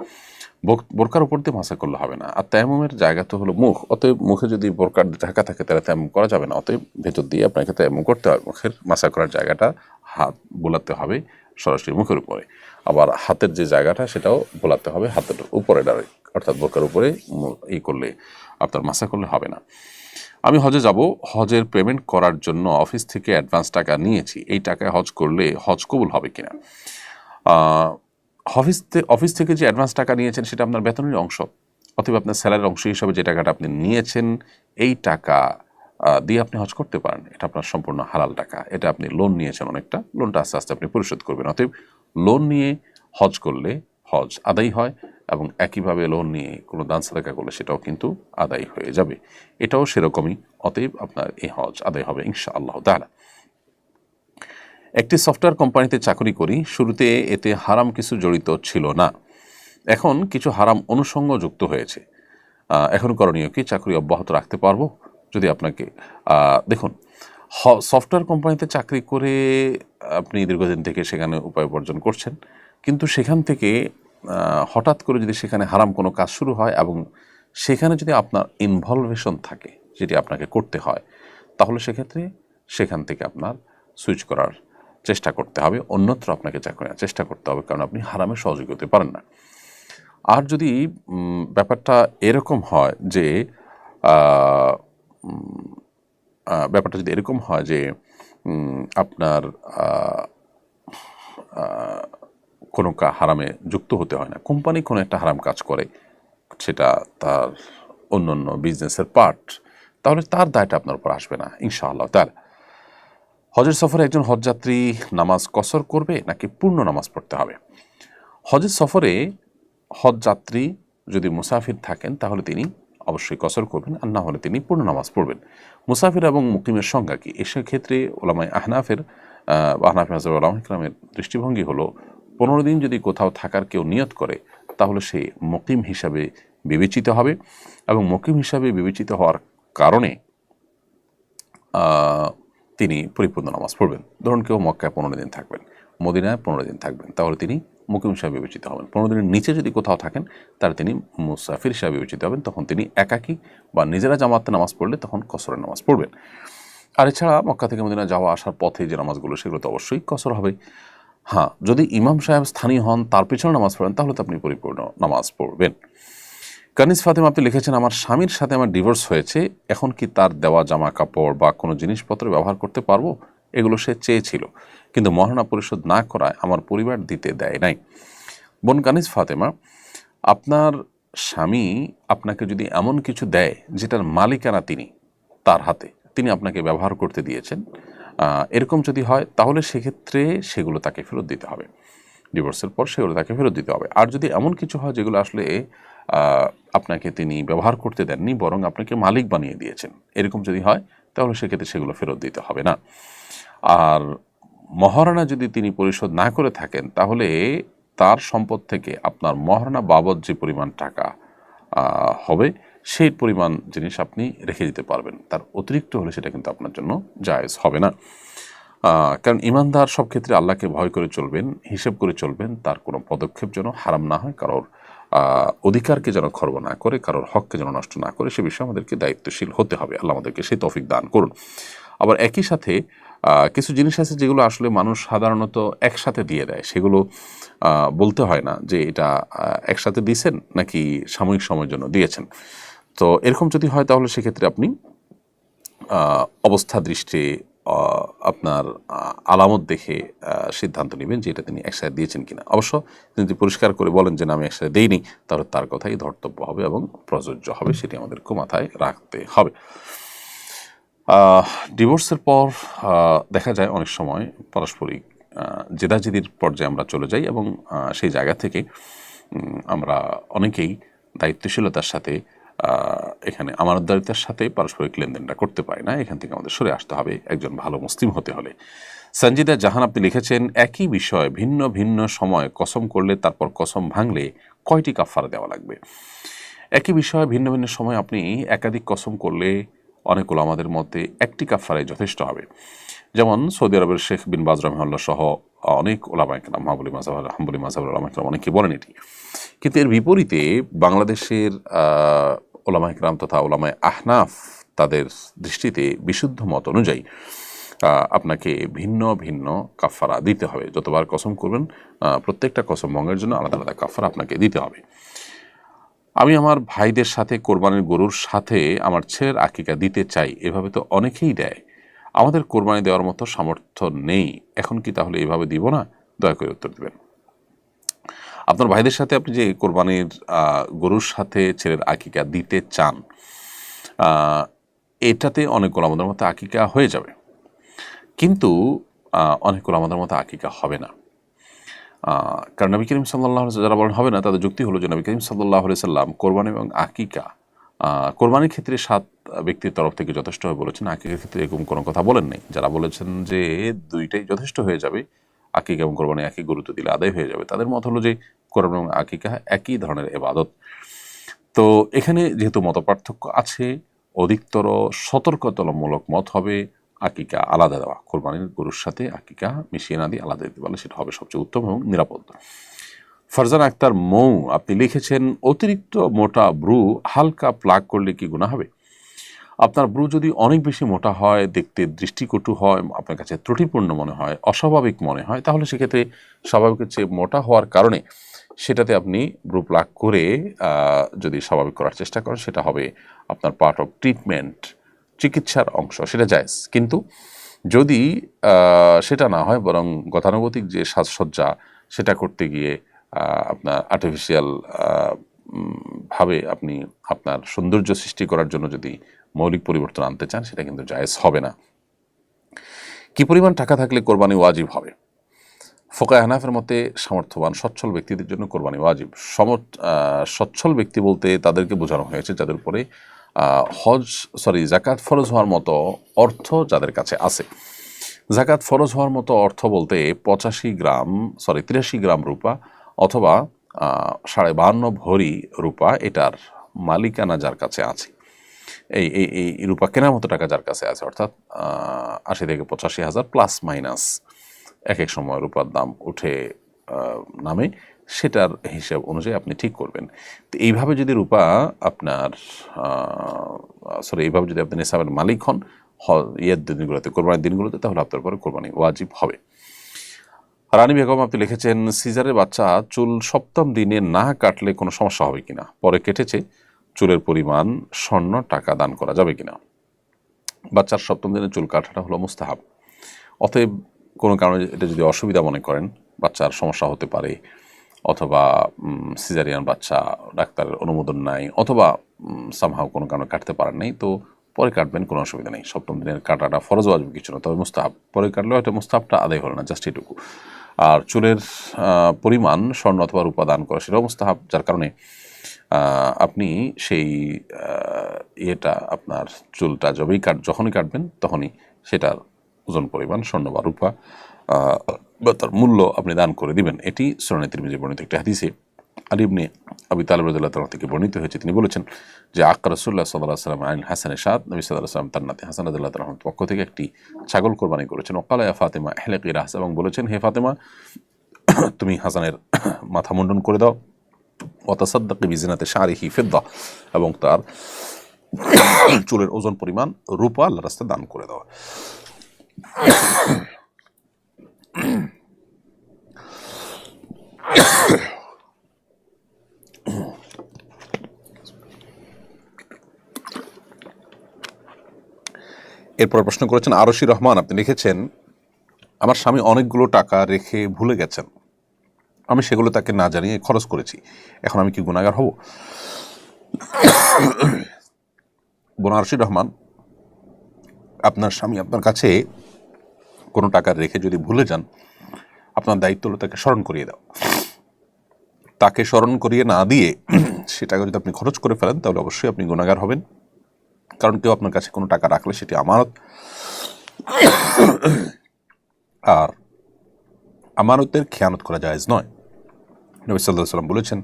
বোরকার উপর দিয়ে মাসা করলে হবে না। আর তায়াম্মুমের জায়গা তো হলো মুখ, অতএব মুখে যদি বোরকার ঢাকা থাকে তাহলে তায়াম্মুম করা যাবে না, অতএব ভেতর দিয়ে আপনাকে তায়াম্মুম করতে হবে। মুখের মাসা করার জায়গাটা হাত বোলাতে হবে সরাসরি মুখের উপরে, আবার হাতের যে জায়গাটা সেটাও বোলাতে হবে হাতের উপরে ডাইরেক্ট, অর্থাৎ বোরকার উপরে করলে আপনার মাসা করলে হবে না। আমি হজে যাব, হজের পেমেন্ট করার জন্য অফিস থেকে অ্যাডভান্স টাকা নিয়েছি, এই টাকায় হজ করলে হজ কবুল হবে কিনা? অফিস থেকে যে অ্যাডভান্স টাকা নিয়েছেন সেটা আপনার বেতনের অংশ, অথবা আপনার স্যালারির অংশ হিসাবে যে টাকাটা আপনি নিয়েছেন এই টাকা দিয়ে আপনি হজ করতে পারেন। এটা আপনার সম্পূর্ণ হালাল টাকা। এটা আপনি লোন নিয়েছেন অনেকটা, লোনটা আস্তে আস্তে আপনি পরিশোধ করবেন। অতএব লোন নিয়ে হজ করলে হজ আদায় হয়, এবং একইভাবে লোন নিয়ে কোনো দান সাদাকা করলে সেটাও কিন্তু আদায় হয়ে যাবে। এটাও সেরকমই। অতএব আপনার এই হজ আদায় হবে ইনশাআল্লাহ তাআলা। একটি সফটওয়্যার কোম্পানিতে চাকরি করি, শুরুতে এতে হারাম কিছু জড়িত ছিল না, এখন কিছু হারাম অনুষঙ্গ যুক্ত হয়েছে। এখন করণীয় কি? চাকরি অব্যাহত রাখতে পারবো? যদি আপনাকে দেখুন, সফটওয়্যার কোম্পানিতে চাকরি করে আপনি দীর্ঘদিন থেকে সেখানে উপায় উপার্জন করছেন, কিন্তু সেখান থেকে হঠাৎ করে যদি সেখানে হারাম কোনো কাজ শুরু হয় এবং সেখানে যদি আপনার ইনভলভেশন থাকে যেটি আপনাকে করতে হয়, তাহলে সেক্ষেত্রে সেখান থেকে আপনার সুইচ করার চেষ্টা করতে হবে, অন্যত্র আপনাকে চাকরি নেওয়ার চেষ্টা করতে হবে, কারণ আপনি হারামে সহযোগী হতে পারেন না। আর যদি ব্যাপারটা এরকম হয় যে ব্যাপারটা যদি এরকম হয় যে আপনার কোনো হারামে যুক্ত হতে হয় না, কোম্পানি কোনো একটা হারাম কাজ করে, সেটা তার অন্যান্য বিজনেসের পার্ট, তাহলে তার দায়টা আপনার উপর আসবে না ইনশাআল্লাহ তাআলা। হজের সফরে একজন হজযাত্রী নামাজ কসর করবে নাকি পূর্ণ নামাজ পড়তে হবে? হজের সফরে হজযাত্রী যদি মুসাফির থাকেন তাহলে তিনি অবশ্যই কসর করবেন, আর না হলে তিনি পূর্ণ নামাজ পড়বেন। মুসাফির এবং মুকিমের সংজ্ঞা কি? এসব ক্ষেত্রে ওলামায়ে আহনাফের আহনাফি মাযহাব ওলামায়ে কেরামের দৃষ্টিভঙ্গি হলো 15 দিন যদি কোথাও থাকার কেউ নিয়ত করে তাহলে সে মুকিম হিসাবে বিবেচিত হবে, এবং মুকিম হিসাবে বিবেচিত হওয়ার কারণে তিনি পরিপূর্ণ নামাজ পড়বেন। ধরুন কেউ মক্কায় 15 দিন থাকবেন, মদিনায় 15 দিন থাকবেন, তাহলে তিনি মুকিম হিসাবে বিবেচিত হবেন। 15 দিনের নিচে যদি কোথাও থাকেন তাহলে তিনি মুসাফির হিসাবে বিবেচিত হবেন, তখন তিনি একাকী বা নিজেরা জামাতে নামাজ পড়লে তখন কসরের নামাজ পড়বেন। আর এছাড়া মক্কা থেকে মদিনা যাওয়া আসার পথে যে নামাজগুলো সেগুলো তো অবশ্যই কসর হবে। হ্যাঁ, যদি ইমাম সাহেব স্থানীয় হন, তার পিছনে নামাজ পড়েন, তাহলে তো আপনি পরিপূর্ণ নামাজ পড়বেন। কানিস ফাতেমা আপনি লিখেছেন, আমার স্বামীর সাথে আমার ডিভোর্স হয়েছে, এখন কি তার দেওয়া জামা কাপড় বা কোনো জিনিসপত্র ব্যবহার করতে পারবো? এগুলো সে চেয়েছিল, কিন্তু মহারণা পরিশোধ না করায় আমার পরিবার দিতে দেয় নাই। বোন কানিস ফাতেমা, আপনার স্বামী আপনাকে যদি এমন কিছু দেয় যেটার মালিকানা তিনি, তার হাতে, তিনি আপনাকে ব্যবহার করতে দিয়েছেন, এরকম যদি হয় তাহলে সেক্ষেত্রে সেগুলো তাকে ফেরত দিতে হবে। ডিভোর্সের পর সেগুলো তাকে ফেরত দিতে হবে। আর যদি এমন কিছু হয় যেগুলো আসলে আপনাকে তিনি ব্যবহার করতে দেননি, বরং আপনাকে মালিক বানিয়ে দিয়েছেন, এরকম যদি হয় তাহলে সেক্ষেত্রে সেগুলো ফেরত দিতে হবে না। আর মহারণা যদি তিনি পরিশোধ না করে থাকেন তাহলে তার সম্পদ থেকে আপনার মহারণা বাবদ যে পরিমাণ টাকা হবে সেই পরিমাণ জিনিস আপনি রেখে দিতে পারবেন, তার অতিরিক্ত হলে সেটা কিন্তু আপনার জন্য জায়েজ হবে না। কারণ ইমানদার সব ক্ষেত্রে আল্লাহকে ভয় করে চলবেন, হিসেব করে চলবেন, তার কোনো পদক্ষেপ যেন হারাম না হয়, কারোর অধিকারকে যেন খর্ব না করে, কারোর হককে যেন নষ্ট না করে, সে বিষয়ে আমাদেরকে দায়িত্বশীল হতে হবে। আল্লাহ আমাদেরকে সেই তৌফিক দান করুন। আবার একই সাথে কিছু জিনিস আছে যেগুলো আসলে মানুষ সাধারণত একসাথে দিয়ে দেয়, সেগুলো বলতে হয় না যে এটা একসাথে দিয়েছেন নাকি সাময়িক সময়ের জন্য দিয়েছেন। তো এরকম যদি হয় তাহলে সেক্ষেত্রে আপনি অবস্থা দৃষ্টি আপনার আলামত দেখে সিদ্ধান্ত নেবেন যে এটা তিনি একসাথে দিয়েছেন কিনা। অবশ্য তিনি যদি পরিষ্কার করে বলেন যে না আমি একসাথে দেইনি, তাহলে তার কথাই ধর্তব্য হবে এবং প্রযোজ্য হবে, সেটি আমাদেরকে মাথায় রাখতে হবে। ডিভোর্সের পর দেখা যায় অনেক সময় পারস্পরিক জেদাজেদির পর্যায়ে আমরা চলে যাই, এবং সেই জায়গা থেকে আমরা অনেকেই দায়িত্বশীলতার সাথে এখানে আমানতদারিতার সাথে পারস্পরিক লেনদেনটা করতে পারি না। এখান থেকে আমাদের সরে আসতে হবে একজন ভালো মুসলিম হতে হলে। সঞ্জিদা জাহান আপনি লিখেছেন, একই বিষয় ভিন্ন ভিন্ন সময় কসম করলে তারপর কসম ভাঙলে কয়টি কাফারা দেওয়া লাগবে? একই বিষয় ভিন্ন ভিন্ন সময় আপনি একাধিক কসম করলে অনেক ওলামাদের মধ্যে একটি কাফারাই যথেষ্ট হবে। যেমন সৌদি আরবের শেখ বিন বাজ রাহিমাহুল্লাহ সহ অনেক ওলামায়ে কেরাম, হাম্বলি মাযহাবের ওলামায়ে কেরাম অনেকে বলেন এটি। কিন্তু এর বিপরীতে বাংলাদেশের ওলামায়ে কেরাম তথা ওলামায়ে আহনাফ তাদের দৃষ্টিতে বিশুদ্ধ মত অনুযায়ী আপনাকে ভিন্ন ভিন্ন কাফারা দিতে হবে। যতবার কসম করবেন প্রত্যেকটা কসম ভঙ্গের জন্য আলাদা আলাদা কাফারা আপনাকে দিতে হবে। আমি আমার ভাইদের সাথে কোরবানির গরুর সাথে আমার ছেলের আকিকা দিতে চাই, এভাবে তো অনেকেই দেয়। আমাদের কোরবানি দেওয়ার মতো সামর্থ্য নেই, এখন কি তাহলে এভাবে দিব না? দয়া করে উত্তর দেবেন। আপনার ভাইদের সাথে আপনি যে কোরবানির গরুর সাথে ছেলের আকিকা দিতে চান, এটাতে অনেক ওলামাদের মতো আকিকা হয়ে যাবে, কিন্তু অনেক ওলামাদের মতো আকিকা হবে না। কারণ নবী করিম সাল্লাল্লাহু আলাইহি ওয়াসাল্লাম যারা বলেন হবে না, তাদের যুক্তি হলো যে নবী করিম সাল্লাল্লাহু আলাইহি ওয়াসাল্লাম কোরবানি এবং আকিকা কোরবানির ক্ষেত্রে 7 ব্যক্তির তরফ থেকে যথেষ্ট হয়ে বলেছেন, আকিকার ক্ষেত্রে এরকম কোনো কথা বলেন নাই। যারা বলেছেন যে দুইটাই যথেষ্ট হয়ে যাবে, আকিকা এবং কোরবানি একই গুরুত্ব দিলে আদায় হয়ে যাবে, তাদের মত হলো যে কোরবানি এবং আকিকা একই ধরনের ইবাদত। তো এখানে যেহেতু মতপার্থক্য আছে, অধিকতর সতর্কতামূলক মত হবে আকিকা আলাদা দেওয়া, কোরবানির গরুর সাথে আকিকা মিশিয়ে না দিয়ে আলাদা দিতে পারলে সেটা হবে সবচেয়ে উত্তম এবং নিরাপদ। ফারজানা আক্তার মৌ আপনি লিখেছেন, অতিরিক্ত মোটা ব্রু হালকা প্লাগ করলে কি গুনাহ হবে? আপনার ব্রু যদি অনেক বেশি মোটা হয়, দেখতে দৃষ্টিকটু হয়, আপনার কাছে ত্রুটিপূর্ণ মনে হয়, অস্বাভাবিক মনে হয়, তাহলে সেক্ষেত্রে স্বাভাবিকের চেয়ে মোটা হওয়ার কারণে সেটাতে আপনি ব্রু প্লাগ করে যদি স্বাভাবিক করার চেষ্টা করেন, সেটা হবে আপনার পার্ট অফ ট্রিটমেন্ট, চিকিৎসার অংশ, সেটা জায়েজ। কিন্তু যদি সেটা না হয়, বরং গতানুগতিক যে সাজসজ্জা সেটা করতে গিয়ে আপনার আর্টিফিশিয়াল ভাবে আপনি আপনার সৌন্দর্য সৃষ্টি করার জন্য যদি মৌলিক পরিবর্তন আনতে চান, সেটা কিন্তু জায়েজ হবে না। কি পরিমাণ টাকা থাকলে কোরবানি ওয়াজিব হবে? ফোকায়ে হানাফের মতে সামর্থ্যবান সচ্ছল ব্যক্তিদের জন্য কোরবানি ওয়াজিব। সচ্ছল ব্যক্তি বলতে তাদেরকে বোঝানো হয়েছে যাদের উপরে জাকাত ফরজ হওয়ার মতো অর্থ যাদের কাছে আছে। জাকাত ফরজ হওয়ার মতো অর্থ বলতে 83 গ্রাম রূপা অথবা 52.5 ভরি রূপা, এটার মালিকানা যার কাছে আছে, এই এই এই রূপা কেনার মতো টাকা যার কাছে আছে, অর্থাৎ 80 থেকে 85 হাজার প্লাস মাইনাস এক এক সময় রূপার দাম উঠে নামে, সেটার হিসাব অনুযায়ী আপনি ঠিক করবেন। তো এইভাবে যদি রূপা আপনার এইভাবে যদি আপনি নিসাবের মালিক হন ইয়ের দিনগুলোতে, কোরবানির দিনগুলোতে, তাহলে আপনার পরে কোরবানি ওয়াজিব হবে। রানী বেগম আপনি লিখেছেন, সিজারের বাচ্চা চুল 7ম দিনে না কাটলে কোনো সমস্যা হবে কিনা? পরে কেটেছে, চুলের পরিমাণ স্বর্ণ টাকা দান করা যাবে কিনা? বাচ্চার 7ম দিনে চুল কাটাটা হলো মুস্তাহাব। অতএব কোনো কারণে এটা যদি অসুবিধা মনে করেন, বাচ্চার সমস্যা হতে পারে, অথবা সিজারিয়ান বাচ্চা, ডাক্তারের অনুমোদন নাই, অথবা সামহাও কোনো কারণে কাটতে পারেন নাই, তো পরে কাটবেন, কোনো অসুবিধা নেই। 7ম দিনের কাটাটা ফরজ ওয়াজিব কিছু না, তবে মুস্তাহাব। পরে কাটলেও এটা মুস্তাহাবটা আদায় হলো না, জাস্ট এটুকু। আর চুলের পরিমাণ স্বর্ণ অথবা রূপা দান করা সেটাও মুস্তাহাব, যার কারণে আপনি সেই ইয়েটা আপনার চুলটা যখনই কাটবেন তখনই সেটার ওজন পরিমাণ স্বর্ণ বা রূপা বা তার মূল্য আপনি দান করে দিবেন। এটি সুনানে তিরমিজি বর্ণিত একটি হাদিসে আলী ইবনে আবি তালিব রাদিয়াল্লাহু তাআলা থেকে বর্ণিত হয়েছে। তিনি বলেছেন যে আক্কা রাসূলুল্লাহ সাল্লাল্লাহু আলাইহি ওয়াসাল্লাম আন হাসানের সাদ, নবী সাল্লাল্লাহু আলাইহি ওয়াসাল্লাম তার নাতি হাসান রাদিয়াল্লাহু তাআলার পক্ষ থেকে একটি ছাগল কোরবানি করেছেন। ওয়াকালা ইয়া ফাতেমা ইহলিকি রাস, এবং বলেছেন, হে ফাতেমা, তুমি হাসানের মাথা মুন্ডন করে দাও। ওয়া তাসাদ্দাকি বিজিনাতি শারিহি ফিদ্দা, এবং তার চুলের ওজন পরিমাণ রূপা আল্লাহর রাস্তায় দান করে দাও। এরপর প্রশ্ন করেছেন আরশি রহমান, আপনি লিখেছেন, আমার স্বামী অনেকগুলো টাকা রেখে ভুলে গেছেন, আমি সেগুলো তাকে না জানিয়ে খরচ করেছি, এখন আমি কি গুনাহগার হব? বোন আরশি রহমান, আপনার স্বামী আপনার কাছে কোনো টাকা রেখে যদি ভুলে যান, আপনার দায়িত্ব হলো তাকে স্মরণ করিয়ে দাও। তাকে স্মরণ করিয়ে না দিয়ে সেটাকে যদি আপনি খরচ করে ফেলেন, তাহলে অবশ্যই আপনি গুনাহগার হবেন। কারণ কেউ আপনার কাছে কোনো টাকা রাখলে সেটি আমানত, আর আমানতের খেয়ানত করা জায়েজ নয়। নবী সাল্লাল্লাহু আলাইহি ওয়াসাল্লাম বলেছেন,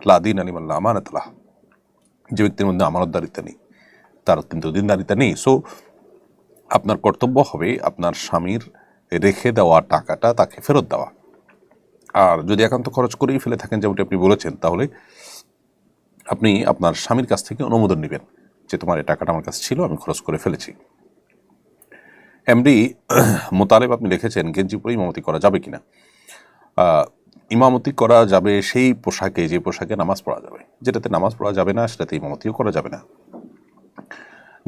লা দীনা লিমান লা আমানাতা লাহু, যে ব্যক্তির মধ্যে আমানতদারিতা নেই তার কিন্তু দিনদারিতা নেই। সো আপনার কর্তব্য হবে আপনার স্বামীর রেখে দেওয়া টাকাটা তাকে ফেরত দেওয়া। আর যদি একান্ত খরচ করেই ফেলে থাকেন যেমনটি আপনি বলেছেন, তাহলে আপনি আপনার স্বামীর কাছ থেকে অনুমোদন নেবেন যে তোমার এই টাকাটা আমার কাছে ছিল, আমি খরচ করে ফেলেছি। এমডি মোতালেব আপনি লিখেছেন, গেঞ্জি পরে ইমামতি করা যাবে কিনা? ইমামতি করা যাবে সেই পোশাকে, যে পোশাকে নামাজ পড়া যাবে। যেটাতে নামাজ পড়া যাবে না সেটাতে ইমামতিও করা যাবে না।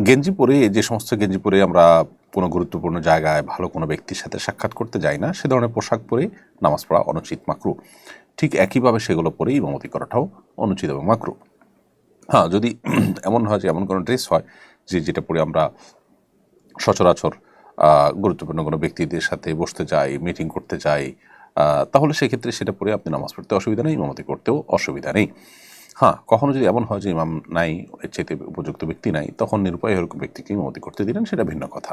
গেঞ্জি পরে, যে সমস্ত গেঞ্জি পরে আমরা কোনো গুরুত্বপূর্ণ জায়গায় ভালো কোনো ব্যক্তির সাথে সাক্ষাৎ করতে যাই না, সে ধরনের পোশাক পরে নামাজ পড়া অনুচিত, মাকরু। ঠিক একইভাবে সেগুলো পরে ইমামতি করাটাও অনুচিত এবং মাকরু। হ্যাঁ, যদি এমন হয় যে এমন কোনো ড্রেস হয় যেটা পরে আমরা সচরাচর গুরুত্বপূর্ণ কোনো ব্যক্তিদের সাথে বসতে যাই, মিটিং করতে যাই, তাহলে সেক্ষেত্রে সেটা পরে আপনি নামাজ পড়তে অসুবিধা নেই, ইমামতি করতেও অসুবিধা নেই। হ্যাঁ, কখনো যদি এমন হয় যে ইমাম নাই, এর চাইতে উপযুক্ত ব্যক্তি নাই, তখন নিরুপায় এরকম ব্যক্তিকে ইমামতি করতে দিলেন, সেটা ভিন্ন কথা,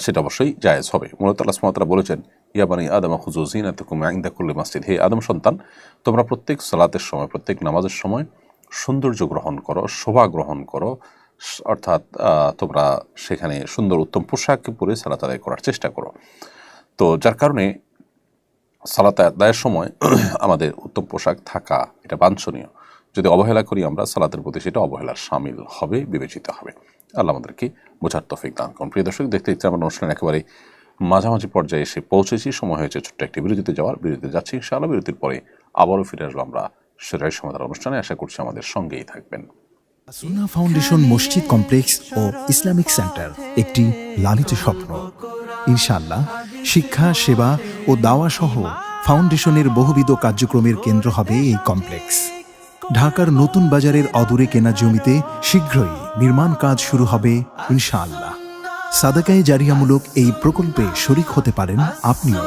সেটা অবশ্যই জায়েজ হবে। মূলত আল্লাহ সুবহানাহু ওয়া তাআলা বলেছেন, ইয়া বানি আদম খুযু যিনাতাকুম ইনদা কুল্লি মাসজিদ, হে আদম সন্তান, তোমরা প্রত্যেক সালাতের সময়, প্রত্যেক নামাজের সময় সৌন্দর্য গ্রহণ করো, শোভা গ্রহণ করো, অর্থাৎ তোমরা সেখানে সুন্দর উত্তম পোশাক পরে সালাত আদায় করার চেষ্টা করো। তো যার কারণে সালাত আদায়ের সময় আমাদের উত্তম পোশাক থাকা এটা বাঞ্ছনীয়। যদি অবহেলা করি আমরা সালাতের প্রতি, সেটা অবহেলার শামিল হবে, বিবেচিত হবে। আল্লাহ আমাদেরকে বোঝার তৌফিক দান করুন। প্রিয় দর্শক, দেখতে দেখতে আমার অনুষ্ঠান একেবারে মাঝামাঝি পর্যায়ে এসে পৌঁছেছি। সময় হয়েছে ছোট্ট একটি বিরতিতে যাওয়ার। বিরতিতে যাচ্ছি ইনশাআল্লাহ। বিরতির পরে আবারও ফিরে আসবো আমরা সেরাই সমাধান অনুষ্ঠানে। আশা করছি আমাদের সঙ্গেই থাকবেন। সুন্নাহ ফাউন্ডেশন মসজিদ কমপ্লেক্স ও ইসলামিক সেন্টার একটি লালিত স্বপ্ন। ইনশাআল্লাহ শিক্ষা, সেবা ও দাওয়া সহ ফাউন্ডেশনের বহুবিধ কার্যক্রমের কেন্দ্র হবে এই কমপ্লেক্স। ঢাকার নতুন বাজারের অদূরে কেনা জমিতে শীঘ্রই নির্মাণ কাজ শুরু হবে ইনশাআল্লাহ। সাদাকায়ে জারিয়ামূলক এই প্রকল্পে শরীক হতে পারেন আপনিও।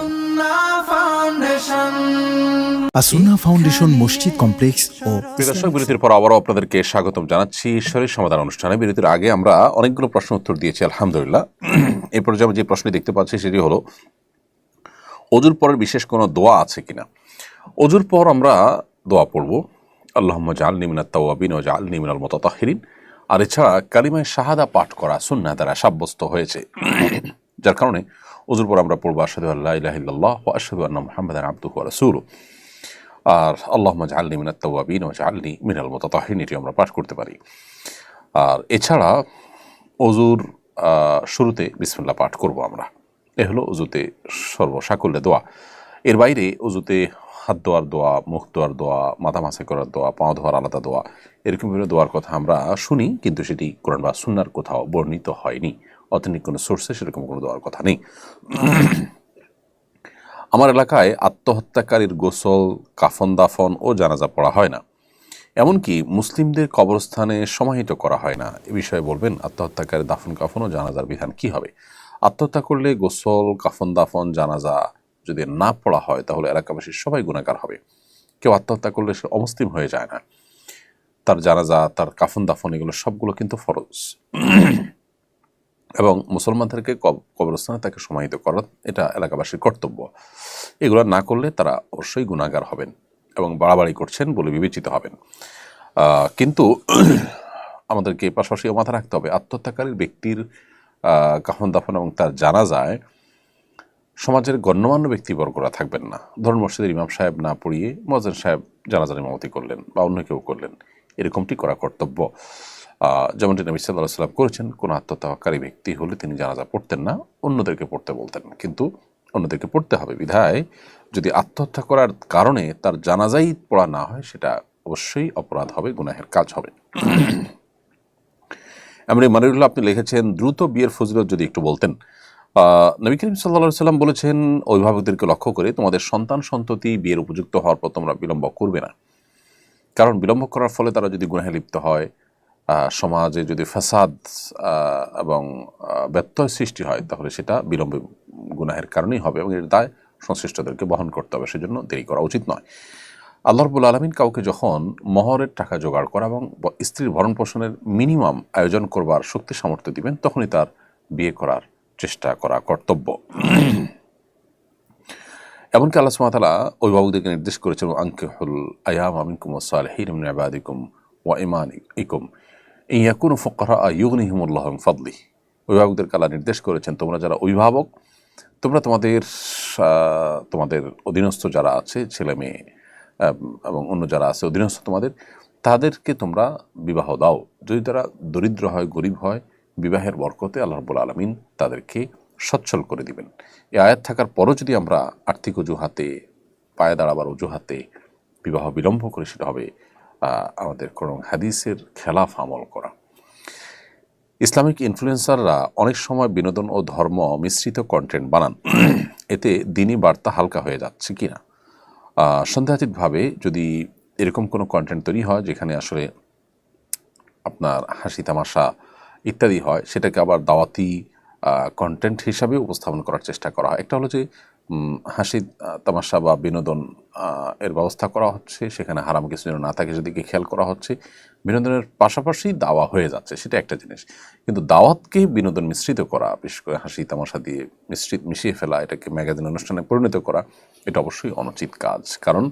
সুন্নাহ ফাউন্ডেশন মসজিদ কমপ্লেক্স ও দর্শক, বিরতির পর আবারও আপনাদেরকে স্বাগতম জানাচ্ছি ঈশ্বরের সমাধান অনুষ্ঠানে। বিরতির আগে আমরা অনেকগুলো প্রশ্ন উত্তর দিয়েছি আলহামদুলিল্লাহ। এই পর্যায়ে যে প্রশ্নটি দেখতে পাচ্ছি সেটি হলো, অজুর পরের বিশেষ কোনো দোয়া আছে কিনা? অজুর পর আমরা দোয়া পড়ব, আল্লাহুম্মা জাআলনি মিনাত তাওয়াবিন ওয়া জাআলনি মিনাল মুতাতাহহিরিন। আর এছাড়া কালিমায়ে শাহাদা পাঠ করা সুন্নাহ দ্বারা সাব্যস্ত হয়েছে, যার কারণে অজুর পর আমরা পড়ব আশহাদু আল্লা ইলাহা ইল্লাল্লাহ ওয়া আশহাদু আন্না মুহাম্মাদান আবদুহু ওয়া রাসূলুহু। আর আল্লাহুম্মা জাআলনি মিনাত তাওয়াবিন ওয়া জাআলনি মিনাল মুতাতাহহিরিন, এটি আমরা পাঠ করতে পারি। আর এছাড়া অজুর শুরুতে বিসমিল্লাহ পাঠ করব আমরা। এ হলো অজুতে সর্বসাকুল্যে দোয়া। এর বাইরে অজুতে হাত ধোয়ার দোয়া, মুখ ধোয়ার দোয়া, মাথা মাসে করার দোয়া, পা ধোয়ার আলাদা দোয়া, এরকম বিভিন্ন দোয়ার কথা আমরা শুনি, কিন্তু সেটি কোরআন বা সুন্নাহর কোথাও বর্ণিত হয়নি। অথেন্টিক কোনো সোর্সে সেরকম কোনো দোয়ার কথা নেই। আমার এলাকায় আত্মহত্যাকারীর গোসল, কাফন দাফন ও জানাজা পড়া হয় না, এমনকি মুসলিমদের কবরস্থানে সমাহিত করা হয় না। এ বিষয়ে বলবেন, আত্মহত্যাকারীর দাফন কাফন ও জানাজার বিধান কি হবে? আত্মহত্যা করলে গোসল, কাফন দাফন, জানাজা যদি না পড়া হয় তাহলে এলাকাবাসীর সবাই গুনাহগার হবে। কেউ আত্মহত্যা করলে সে অমুসলিম হয়ে যায় না। তার জানাজা, তার কাফন দাফন, এগুলো সবগুলো কিন্তু ফরজ, এবং মুসলমানদেরকে কবরস্থানে তাকে সমাহিত করা এটা এলাকাবাসীর কর্তব্য। এগুলো না করলে তারা অবশ্যই গুনাহগার হবেন এবং বাড়াবাড়ি করছেন বলে বিবেচিত হবেন। কিন্তু আমাদেরকে পাশাপাশি মাথা রাখতে হবে, আত্মহত্যাকারীর ব্যক্তির কাফন দাফন এবং তার জানাজায় সমাজের গণ্যমান্য ব্যক্তিবর্গরা থাকবেন না। ধরুন মসজিদের ইমাম সাহেব না পড়িয়ে মুয়াজ্জিন সাহেব জানাজার ইমামতি করলেন বা অন্য কেউ করলেন, এরকমটি করা কর্তব্য। যেমনটি নবী সাল্লাল্লাহু আলাইহি ওয়াসাল্লাম করেছেন, কোনো আত্মহত্যাকারী ব্যক্তি হলে তিনি জানাজা পড়তেন না, অন্যদেরকে পড়তে বলতেন। কিন্তু অন্যদেরকে পড়তে হবে বিধায় যদি আত্মহত্যা করার কারণে তার জানাজাই পড়া না হয়, সেটা অবশ্যই অপরাধ হবে, গুনাহের কাজ হবে। এমনি মানিরুল্লাহ আপনি লিখেছেন, দ্রুত বিয়ের ফজিলত যদি একটু বলতেন। নবী করিম সাল্লাল্লাহু আলাইহি ওয়াসাল্লাম বলেছেন, অভিভাবকদেরকে লক্ষ্য করে তোমাদের সন্তান সন্ততি বিয়ের উপযুক্ত হওয়ার পর তোমরা বিলম্ব করবে না, কারণ বিলম্ব করার ফলে তারা যদি গুনাহে লিপ্ত হয়, সমাজে যদি ফাসাদ এবং ব্যত্যয় সৃষ্টি হয়, তাহলে সেটা বিলম্বে গুনাহের কারণেই হবে এবং এর দায় সংশ্লিষ্টদেরকে বহন করতে হবে। সেজন্য দেরি করা উচিত নয়। আল্লাহ রাব্বুল আলামিন কাউকে যখন মহরের টাকা জোগাড় করা এবং স্ত্রীর ভরণ পোষণের মিনিমাম আয়োজন করবার শক্তি সামর্থ্য দিবেন, তখনই তার বিয়ে করার চেষ্টা করা কর্তব্য। এমনকি আল্লাহ সুবহানাহু ওয়া তাআলা অভিভাবকদেরকে নির্দেশ করেছেন, আনকিহুল আয়ামা মিনকুম ওয়াস-সালিহিন মিন ইবাদিকুম ওয়া ইমানিকুম ইন ইয়াকুনু ফুকারা ইউগনিহিমুল্লাহু মিন ফাদলিহি। অভিভাবকদেরকে আল্লাহ নির্দেশ করেছেন, তোমরা যারা অভিভাবক, তোমরা তোমাদের অধীনস্থ যারা আছে, ছেলে মেয়ে এবং অন্য যারা আছে অধীনস্থ তাদেরকে তোমরা বিবাহ দাও। যদি তারা দরিদ্র হয়, গরিব হয়, বিবাহের বরকতে আল্লাহ রাব্বুল আলামিন তাদেরকে সচ্ছল করে দিবেন। এই আয়াত থাকার পরও যদি আমরা আর্থিক অজুহাতে পায়ে দাঁড়াবার অজুহাতে বিবাহ বিলম্ব করে, সেটা হবে আমাদের কোনো হাদিসের খেলাফ আমল করা। ইসলামিক ইনফ্লুয়েন্সাররা অনেক সময় বিনোদন ও ধর্ম মিশ্রিত কন্টেন্ট বানান, এতে দিনই বার্তা হালকা হয়ে যাচ্ছে কিনা। সন্দেহাতীতভাবে যদি এরকম কোনো কন্টেন্ট তৈরি হয় যেখানে আসলে আপনার হাসি তামাশা ইত্যাদি হয়, সেটাকে আবার দাওয়াতি কন্টেন্ট হিসাবে উপস্থাপন করার চেষ্টা করা হয়। একটা হলো যে হাসি তামাশা বা বিনোদন এর ব্যবস্থা করা হচ্ছে, সেখানে হারাম কিছু যেন না থাকে সেদিকে খেয়াল করা হচ্ছে, বিনোদনের পাশাপাশি দাওয়া হয়ে যাচ্ছে, সেটা একটা জিনিস। কিন্তু দাওয়াতকে বিনোদন মিশ্রিত করা, বিশেষ করে হাসি তামাশা দিয়ে মিশিয়ে ফেলা, এটাকে ম্যাগাজিন অনুষ্ঠানে পরিণত করা, এটা অবশ্যই অনুচিত কাজ। কারণ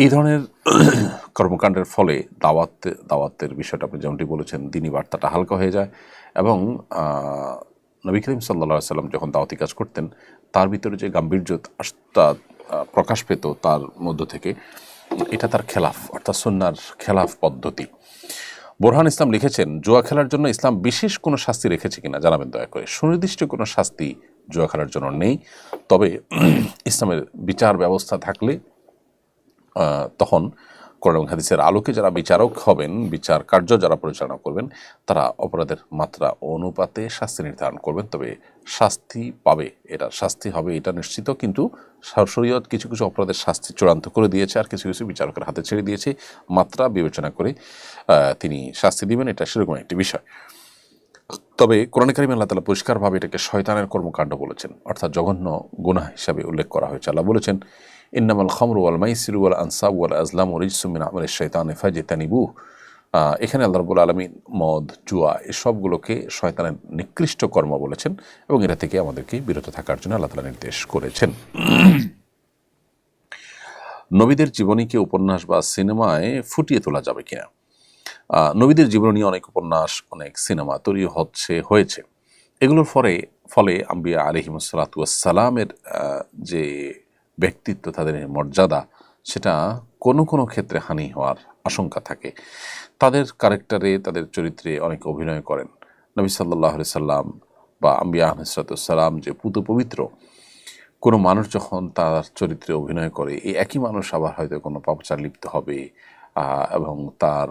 এই ধরনের কর্মকাণ্ডের ফলে দাওয়াতের বিষয়টা আপনি যেমনটি বলেছেন, দিনী বার্তাটা হালকা হয়ে যায়। এবং নবী করিম সাল্লাল্লাহু আলাইহি সাল্লাম যখন দাওয়াতি কাজ করতেন, তার ভিতরে যে গাম্ভীর্যতা প্রকাশ পেত তার মধ্য থেকে, এটা তার খেলাফ, অর্থাৎ সুন্নাহর খেলাফ পদ্ধতি। বোরহান ইসলাম লিখেছেন, জুয়া খেলার জন্য ইসলাম বিশেষ কোনো শাস্তি রেখেছে কিনা জানাবেন দয়া করে। সুনির্দিষ্ট কোনো শাস্তি জুয়া খেলার জন্য নেই, তবে ইসলামের বিচার ব্যবস্থা থাকলে তখন কোরআন এবং হাদিসের আলোকে যারা বিচারক হবেন, বিচার কার্য যারা পরিচালনা করবেন, তারা অপরাধের মাত্রা অনুপাতে শাস্তি নির্ধারণ করবেন। তবে শাস্তি পাবে, এটা শাস্তি হবে এটা নিশ্চিত। কিন্তু শরীয়ত কিছু কিছু অপরাধের শাস্তি চূড়ান্ত করে দিয়েছে, আর কিছু কিছু বিচারকের হাতে ছেড়ে দিয়েছে, মাত্রা বিবেচনা করে তিনি শাস্তি দিবেন, এটা সেরকম একটি বিষয়। তবে কোরআন কারিমে আল্লাহ তাআলা পরিষ্কারভাবে এটাকে শয়তানের কর্মকাণ্ড বলেছেন, অর্থাৎ জঘন্য গুনাহ হিসাবে উল্লেখ করা হয়েছে। আল্লাহ বলেছেন, ইন্নামাল খামরু ওয়াল মাইসিরু ওয়াল আনসাবু ওয়াল আজলামু রিজসুম মিন আমালিশ শাইতানি ফাজতানিবুহু। এখানে আল্লাহ রাব্বুল আলামিন মদ, জুয়া এসবগুলোকে শয়তানের নিকৃষ্ট কর্ম বলেছেন, এবং এটা থেকে আমাদেরকে বিরত থাকার জন্য আল্লাহ তাআলা নির্দেশ করেছেন। নবীদের জীবনীকে উপন্যাস বা সিনেমায় ফুটিয়ে তোলা যাবে কিনা? নবীদের জীবন নিয়ে অনেক উপন্যাস, অনেক সিনেমা তৈরি হয়েছে। এগুলোর ফলে আম্বিয়া আলাইহিমুসসালাতু ওয়াসসালামের যে ব্যক্তিত্ব, তাদের মর্যাদা, সেটা কোনো কোনো ক্ষেত্রে হানি হওয়ার আশঙ্কা থাকে। তাদের ক্যারেক্টারে, তাদের চরিত্রে অনেকে অভিনয় করেন। নবী সাল্লাল্লাহু আলাইহি সাল্লাম বা আম্বিয়া আলাইহিসসালাম যে পুতু পবিত্র, কোনো মানুষ যখন তার চরিত্রে অভিনয় করে, এই একই মানুষ আবার হয়তো কোনো পাপাচার লিপ্ত হবে এবং তার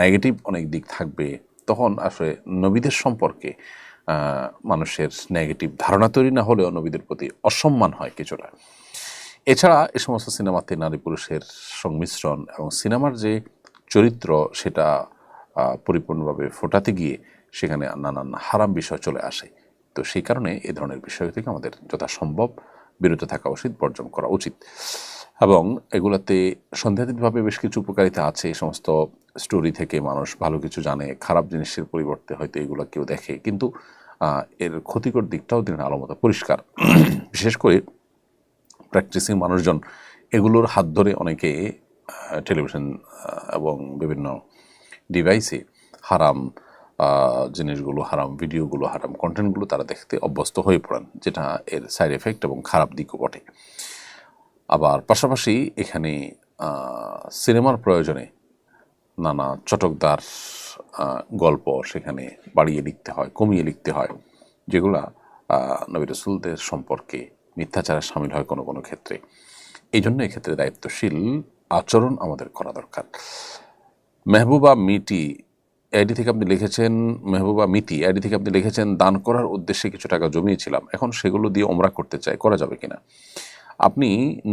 নেগেটিভ অনেক দিক থাকবে, তখন আসলে নবীদের সম্পর্কে মানুষের নেগেটিভ ধারণা তৈরি না হলেও নবীদের প্রতি অসম্মান হয় কিছুটা। এছাড়া এই সমস্ত সিনেমাতে নারী পুরুষের সংমিশ্রণ এবং সিনেমার যে চরিত্র, সেটা পরিপূর্ণভাবে ফোটাতে গিয়ে সেখানে নানান হারাম বিষয় চলে আসে। তো সেই কারণে এই ধরনের বিষয় থেকে আমাদের যথাসম্ভব বিরত থাকা উচিত, বর্জন করা উচিত। এবং এগুলাতে সন্দেহাতীতভাবে বেশ কিছু উপকারিতা আছে। এই সমস্ত স্টোরি থেকে মানুষ ভালো কিছু জানে, খারাপ জিনিসের পরিবর্তে হয়তো এগুলো কেউ দেখে, কিন্তু এর ক্ষতিকর দিকটাও দিন আলো মতো পরিষ্কার। বিশেষ করে প্র্যাকটিসিং মানুষজন এগুলোর হাত ধরে অনেকে টেলিভিশন এবং বিভিন্ন ডিভাইসে হারাম জিনিসগুলো, হারাম ভিডিওগুলো, হারাম কন্টেন্টগুলো তারা দেখতে অভ্যস্ত হয়ে পড়েন, যেটা এর সাইড এফেক্ট এবং খারাপ দিকও বটে। আবার পাশাপাশি এখানে সিনেমার প্রয়োজনে নানা চটকদার গল্প সেখানে বাড়িয়ে লিখতে হয়, কমিয়ে লিখতে হয়, যেগুলা নবী রাসূলদের সম্পর্কে মিথ্যাচারের শামিল হয় কোনো কোনো ক্ষেত্রে। এই জন্য এক্ষেত্রে দায়িত্বশীল আচরণ আমাদের করা দরকার। মেহবুবা মিতি আইডি থেকে আপনি লিখেছেন, দান করার উদ্দেশ্যে কিছু টাকা জমিয়েছিলাম, এখন সেগুলো দিয়ে ওমরা করতে চাই, করা যাবে কিনা? আপনি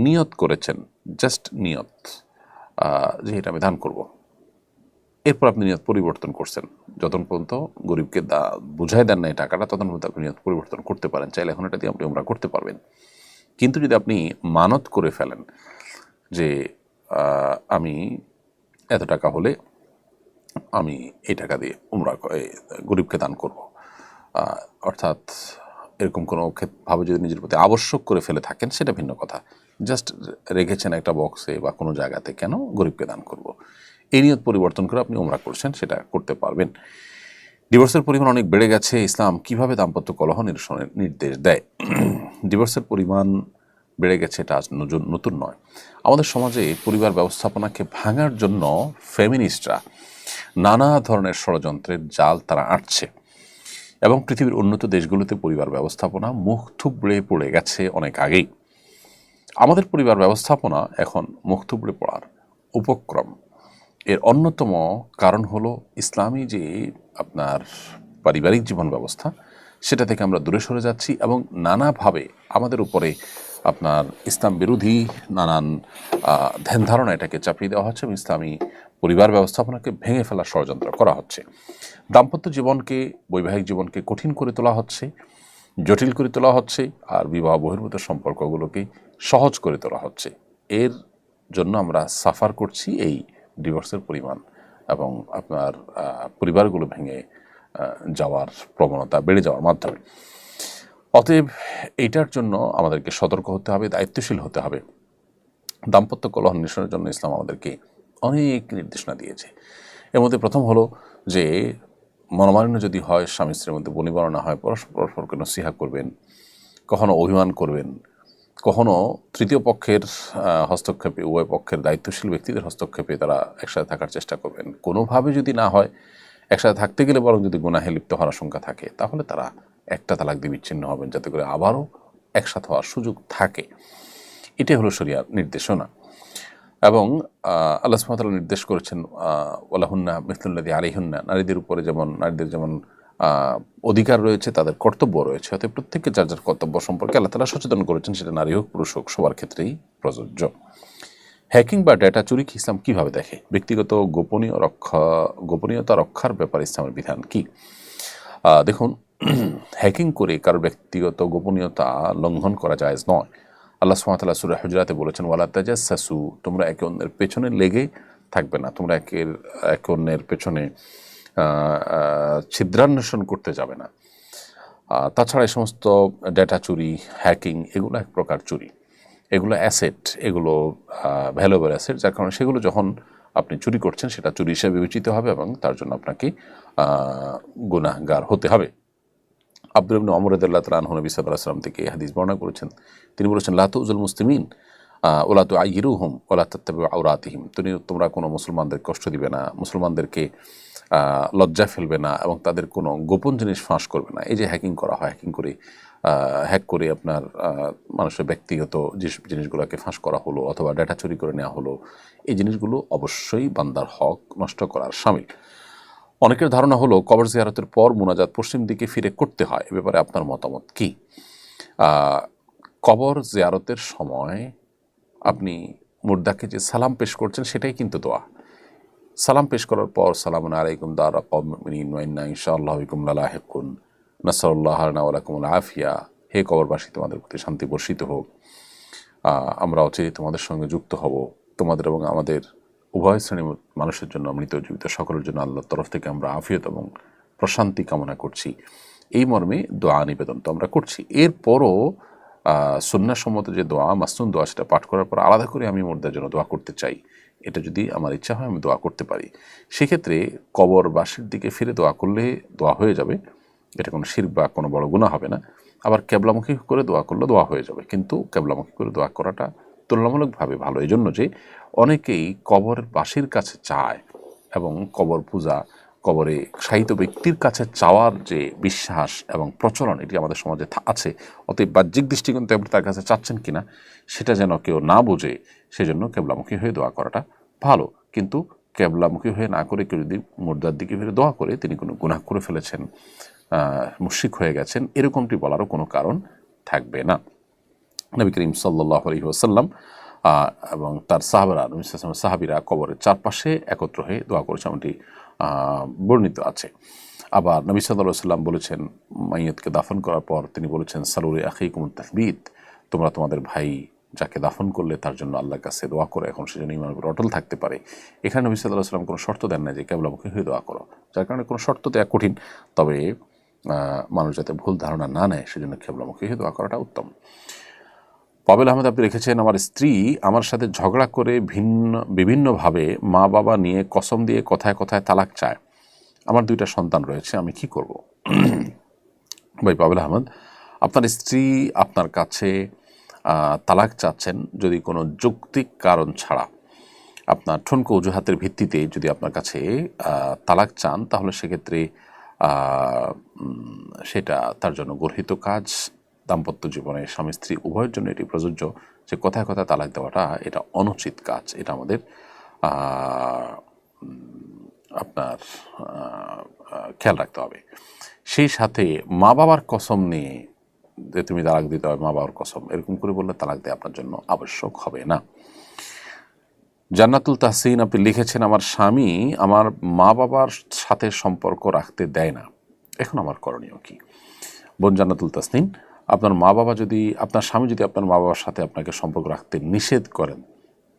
নিয়ত করেছেন, জাস্ট নিয়ত যে এটা আমি দান করব, এরপর আপনি নিয়ত পরিবর্তন করছেন। যতক্ষণ পর্যন্ত গরিবকে বুঝাই দেন না এই টাকাটা, ততক্ষণ পর্যন্ত আপনি নিয়ত পরিবর্তন করতে পারেন, চাইলে এখন এটা দিয়ে আপনি ওমরা করতে পারবেন। কিন্তু যদি আপনি মানত করে ফেলেন যে আমি এত টাকা হলে আমি এই টাকা দিয়ে উমরা গরিবকে দান করব, অর্থাৎ এরকম কোনো ভাবে যদি নিজের প্রতি আবশ্যক করে ফেলে থাকেন, সেটা ভিন্ন কথা। জাস্ট রেখেছেন একটা বক্সে বা কোনো জায়গাতে, কেন গরিবকে দান করব, এই নিয়ত পরিবর্তন করে আপনি উমরা করছেন, সেটা করতে পারবেন। ডিভোর্সের পরিমাণ অনেক বেড়ে গেছে, ইসলাম কিভাবে দাম্পত্য কলহ নিরসনের নির্দেশ দেয়? ডিভোর্সের পরিমাণ বেড়ে গেছে, এটা আজ নতুন নয়। আমাদের সমাজে পরিবার ব্যবস্থাপনাকে ভাঙার জন্য ফেমিনিস্টরা নানা ধরনের ষড়যন্ত্রের জাল তারা আঁটছে, এবং পৃথিবীর উন্নত দেশগুলোতে পরিবার ব্যবস্থাপনা মুখ থুবড়ে পড়ে গেছে অনেক আগেই। আমাদের পরিবার ব্যবস্থাপনা এখন মুখ থুবড়ে পড়ার উপক্রম। এর অন্যতম কারণ হলো ইসলামী যে আপনার পারিবারিক জীবন ব্যবস্থা, সেটা থেকে আমরা দূরে সরে যাচ্ছি এবং নানাভাবে আমাদের উপরে আপনার ইসলাম বিরোধী নানান ধ্যান ধারণা এটাকে চাপিয়ে দেওয়া হচ্ছে এবং ইসলামী পরিবার ব্যবস্থাপনাকে ভেঙে ফেলার ষড়যন্ত্র করা হচ্ছে। দাম্পত্য জীবনকে, বৈবাহিক জীবনকে কঠিন করে তোলা হচ্ছে, জটিল করে তোলা হচ্ছে, আর বিবাহ বহির্ভূত সম্পর্কগুলোকে সহজ করে তোলা হচ্ছে। এর জন্য আমরা সাফার করছি এই ডিভোর্সের পরিমাণ এবং আপনার পরিবারগুলো ভেঙে যাওয়ার প্রবণতা বেড়ে যাওয়ার মাধ্যমে। অতএব এইটার জন্য আমাদেরকে সতর্ক হতে হবে, দায়িত্বশীল হতে হবে। দাম্পত্য কলহ নিরসনের জন্য ইসলাম আমাদেরকে অনেক নির্দেশনা দিয়েছে। এর মধ্যে প্রথম হলো যে মনোমালিন্য যদি হয়, স্বামী স্ত্রীর মধ্যে বনিবনা হয়, পরস্পরকে নসিহা করবেন, কখনো অভিমান করবেন, কখনো তৃতীয় পক্ষের হস্তক্ষেপে, উভয় পক্ষের দায়িত্বশীল ব্যক্তিদের হস্তক্ষেপে তারা একসাথে থাকার চেষ্টা করবেন। কোনোভাবে যদি না হয়, একসাথে থাকতে গেলে বরং যদি গুনাহে লিপ্ত হওয়ার আশঙ্কা থাকে, তাহলে তারা একটা তালাক দিয়ে বিচ্ছিন্ন হবেন, যাতে করে আবারও একসাথে হওয়ার সুযোগ থাকে। এটাই হলো শরিয়ার নির্দেশনা। এবং আল্লাহ সুবহানাহু ওয়া তাআলা নির্দেশ করেছেন ওয়ালাহুন্না মিসলুল্লাযী আলাইহিন্না, নারীদের উপরে যেমন নারীদের যেমন অধিকার রয়েছে, তাদের কর্তব্য রয়েছে। অতএব প্রত্যেককে যার যার কর্তব্য সম্পর্কে আল্লাহ তাআলা সচেতন করেছেন, সেটা নারী হোক পুরুষ হোক সবার ক্ষেত্রেই প্রযোজ্য। হ্যাকিং বা ডেটা চুরিকে ইসলাম কীভাবে দেখে? ব্যক্তিগত গোপনীয়তা রক্ষার ব্যাপারে ইসলামের বিধান কী? দেখুন, হ্যাকিং করে কারোর ব্যক্তিগত গোপনীয়তা লঙ্ঘন করা জায়েজ নয়। আল্লাহ সুবহানাহু ওয়া তাআলা সূরা হুজুরাতে বলেছেন, ওয়ালা তাজাসসু, তোমরা একে অন্যের পেছনে লেগে থাকবে না, তোমরা একে অন্যের পেছনে ছিদ্রান্বেষণ করতে যাবে না। তাছাড়া এই সমস্ত ডেটা চুরি, হ্যাকিং, এগুলো এক প্রকার চুরি। এগুলো অ্যাসেট, এগুলো ভ্যালুয়েবল অ্যাসেট, যার কারণে সেগুলো যখন আপনি চুরি করছেন সেটা চুরি হিসেবে বিবেচিত হবে এবং তার জন্য আপনাকে গুনাহগার হতে হবে। আব্দুল ইবনে ওমর রাদিয়াল্লাহু তাআলা আনহু নবী সাল্লাল্লাহু আলাইহি ওয়াসাল্লাম থেকে হাদিস বর্ণনা করেছেন। তিনি বলেছেন, লা তুযুল মুসলিমিন ওয়ালা তুআইয়িরুহুম ওয়ালা তাত্তাবিউ আওরাতিহিম, তোমরা কোনো মুসলমানদের কষ্ট দিবে না, মুসলমানদেরকে লজ্জা ফেলবে না এবং তাদের কোনো গোপন জিনিস ফাঁস করবে না। এই যে হ্যাকিং করা হয়, হ্যাক করে আপনার মানুষের ব্যক্তিগত যে জিনিসগুলোকে ফাঁস করা হলো অথবা ডেটা চুরি করে নেওয়া হলো, এই জিনিসগুলো অবশ্যই বান্দার হক নষ্ট করার শামিল। অনেকের ধারণা হলো কবর জিয়ারতের পর মুনাজাত পশ্চিম দিকে ফিরে করতে হয়। এ ব্যাপারে আপনার মতামত কি? কবর জিয়ারতের সময় আপনি মুর্দাকে যে সালাম পেশ করছেন সেটাই কিন্তু দোয়া। সালাম পেশ করার পর সালামুন আলাইকুম দারা কওমিন মুমিনিন ওয়া ইন্না ইনশাআল্লাহু বিকুম লালাহিকুন নাসআলুল্লাহ লানা ওয়া লাকুমুল আফিয়া, হে কবরবাসী তোমাদের প্রতি শান্তি বর্ষিত হোক, আমরা অচিরেই তোমাদের সঙ্গে যুক্ত হব। তোমাদের এবং আমাদের উভয় শ্রেণীর মানুষের জন্য, মৃত জীবিত সকলের জন্য আল্লাহর তরফ থেকে আমরা আফিয়ত এবং প্রশান্তি কামনা করছি। এই মর্মে দোয়া নিবেদন তো আমরা করছি। এরপরও সুন্নাহসম্মত যে দোয়া, মাসনুন দোয়া, সেটা পাঠ করার পর আলাদা করে আমি মুর্দার জন্য দোয়া করতে চাই, এটা যদি আমার ইচ্ছা হয় আমি দোয়া করতে পারি। সেক্ষেত্রে কবরবাসীর দিকে ফিরে দোয়া করলে দোয়া হয়ে যাবে, এটা কোনো শিরক বা কোনো বড় গুনাহ হবে না। আবার কেবলামুখী করে দোয়া করলে দোয়া হয়ে যাবে, কিন্তু কেবলামুখী করে দোয়া করাটা তুলনামূলকভাবে ভালো। এই জন্য যে অনেকেই কবরবাসীর কাছে চায় এবং কবর পূজা, কবরে শায়িত ব্যক্তির কাছে চাওয়ার যে বিশ্বাস এবং প্রচলন, এটি আমাদের সমাজে আছে। অতএব বাহ্যিক দৃষ্টিকোণ থেকে আপনি তার কাছে চাচ্ছেন কিনা সেটা যেন কেউ না বোঝে, সেজন্য কেবলামুখী হয়ে দোয়া করাটা ভালো। কিন্তু কেবলামুখী হয়ে না করে কেউ যদি মুর্দার দিকে ফিরে দোয়া করে, তিনি কোনো গুনাহ করে ফেলেছেন, মুশরিক হয়ে গেছেন, এরকমটি বলারও কোনো কারণ থাকবে না। নবী করিম সাল্লাল্লাহু আলাইহি ওয়াসাল্লাম এবং তার সাহাবীরা কবরের চারপাশে একত্র হয়ে দোয়া করেছে, এমনটি বর্ণিত আছে। আবার নবী সাল্লাল্লাহু আলাইহি ওয়াসাল্লাম বলেছেন, মাইয়াতকে দাফন করার পর তিনি বলেছেন, সালুরি আখিকুমুত তাসবিত, তোমরা তোমাদের ভাই যাকে দাফন করলে তার জন্য আল্লাহর কাছে দোয়া করো, এখন সেজন্য ইমানের উপর অটল থাকতে পারে। এখানে নবী সাল্লাল্লাহু আলাইহি ওয়াসাল্লাম কোনো শর্ত দেন না যে কেবলামুখী হয়ে দোয়া করো, যার কারণে কোনো শর্ত দেওয়া কঠিন। তবে মানুষ যাতে ভুল ধারণা না নেয়, সেজন্য কেবলামুখী হয়ে দোয়া করাটা উত্তম। পাবেল আহমেদ আপনি লিখেছেন, আমার স্ত্রী আমার সাথে ঝগড়া করে বিভিন্নভাবে মা বাবা নিয়ে কসম দিয়ে কথায় কথায় তালাক চায়। আমার 2টা সন্তান রয়েছে, আমি কি করব? ভাই পাবেল আহমেদ, আপনার স্ত্রী আপনার কাছে তালাক চাচ্ছেন যদি কোনো যৌক্তিক কারণ ছাড়া, আপনার ঠুনকো অজুহাতের ভিত্তিতে যদি আপনার কাছে তালাক চান, তাহলে সেক্ষেত্রে সেটা তার জন্য গর্হিত কাজ, দাম্পত্য জীবনে স্বামী স্ত্রী উভয়ের জন্য এটি প্রযোজ্য যে কথায় কথায় তালাক দেওয়াটা এটা অনুচিত কাজ। এটা আমাদের আপনার খেয়াল রাখতে হবে। সেই সাথে মা বাবার কসম নিয়ে যে তুমি তালাক দিতে হবে, মা বাবার কসম এরকম করে বললে তালাক দেওয়া আপনার জন্য আবশ্যক হবে না। জান্নাতুল তাহসিন আপনি লিখেছেন, আমার স্বামী আমার মা বাবার সাথে সম্পর্ক রাখতে দেয় না, এখন আমার করণীয় কি? বোন জান্নাতুল তাসনিম, আপনার মা বাবা যদি, আপনার স্বামী যদি আপনার মা বাবার সাথে আপনাকে সম্পর্ক রাখতে নিষেধ করেন,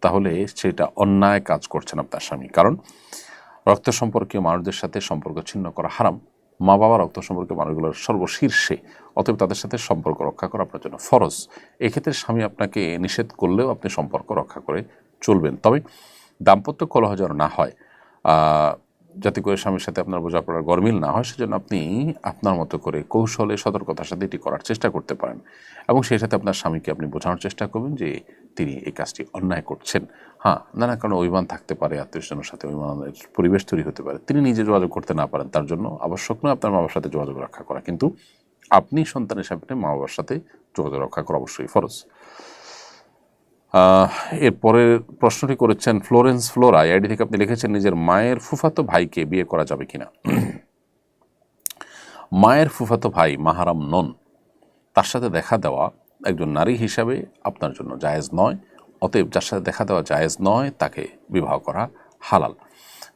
তাহলে সেটা অন্যায় কাজ করছেন আপনার স্বামী। কারণ রক্ত সম্পর্কীয় মানুষদের সাথে সম্পর্ক ছিন্ন করা হারাম। মা বাবা রক্ত সম্পর্কীয় মানুষগুলোর সর্বশীর্ষে, অতএব তাদের সাথে সম্পর্ক রক্ষা করা আপনার জন্য ফরজ। এক্ষেত্রে স্বামী আপনাকে নিষেধ করলেও আপনি সম্পর্ক রক্ষা করে চলবেন। তবে দাম্পত্য কলহ যেন না হয়, যাতে করে স্বামীর সাথে আপনার বোঝাপড়ার গরমিল না হয়, সেজন্য আপনি আপনার মতো করে কৌশলে সতর্কতার সাথে এটি করার চেষ্টা করতে পারেন এবং সেই সাথে আপনার স্বামীকে আপনি বোঝানোর চেষ্টা করবেন যে তিনি এই কাজটি অন্যায় করছেন। হ্যাঁ, নানা কারণে অভিমান থাকতে পারে, আত্মীয়স্বজনের সাথে অভিমানের পরিবেশ তৈরি হতে পারে, তিনি নিজে যোগাযোগ করতে না পারেন, তার জন্য আবশ্যক নয় আপনার মা বাবার সাথে যোগাযোগ রক্ষা করা, কিন্তু আপনি সন্তানের সামনে মা বাবার সাথে যোগাযোগ রক্ষা করা অবশ্যই ফরজ। এরপরের প্রশ্নটি করেছেন ফ্লোরেন্স ফ্লোরা, আইডি থেকে আপনি লিখেছেন, নিজের মায়ের ফুফাতো ভাইকে বিয়ে করা যাবে কিনা? মায়ের ফুফাতো ভাই মাহারাম নন, তার সাথে দেখা দেওয়া একজন নারী হিসাবে আপনার জন্য জায়েজ নয়। অতএব যার সাথে দেখা দেওয়া জায়েজ নয় তাকে বিবাহ করা হালাল,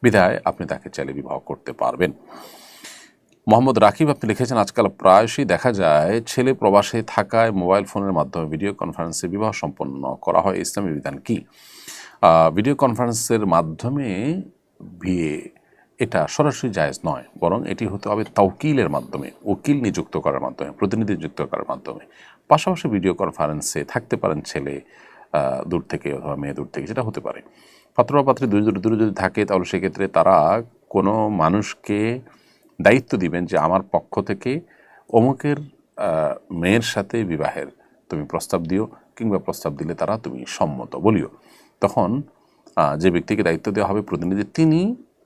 বিধায় আপনি তাকে চাইলে বিবাহ করতে পারবেন। মোহাম্মদ রাকিব আপনি লিখেছেন, আজকাল প্রায়শই দেখা যায় ছেলে প্রবাসে থাকায় মোবাইল ফোনের মাধ্যমে ভিডিও কনফারেন্সে বিবাহ সম্পন্ন করা হয়, ইসলামী বিধান কি? ভিডিও কনফারেন্সের মাধ্যমে বিয়ে এটা সরাসরি জায়েজ নয়, বরং এটি হতে হবে তাওকিলের মাধ্যমে, উকিল নিযুক্ত করার মাধ্যমে, প্রতিনিধি যুক্ত করার মাধ্যমে। পাশাপাশি ভিডিও কনফারেন্সে থাকতে পারেন ছেলে দূর থেকে অথবা মেয়ে দূর থেকে, যেটা হতে পারে। পাত্র বা পাত্রী দূরে যদি থাকে তাহলে সেক্ষেত্রে তারা কোনো মানুষকে দায়িত্ব দিবেন যে আমার পক্ষ থেকে অমুকের মেয়ের সাথে বিবাহের তুমি প্রস্তাব দিও, কিংবা প্রস্তাব দিলে তারা তুমি সম্মত বলিও। তখন যে ব্যক্তিকে দায়িত্ব দেওয়া হবে প্রতিনিধি, তিনি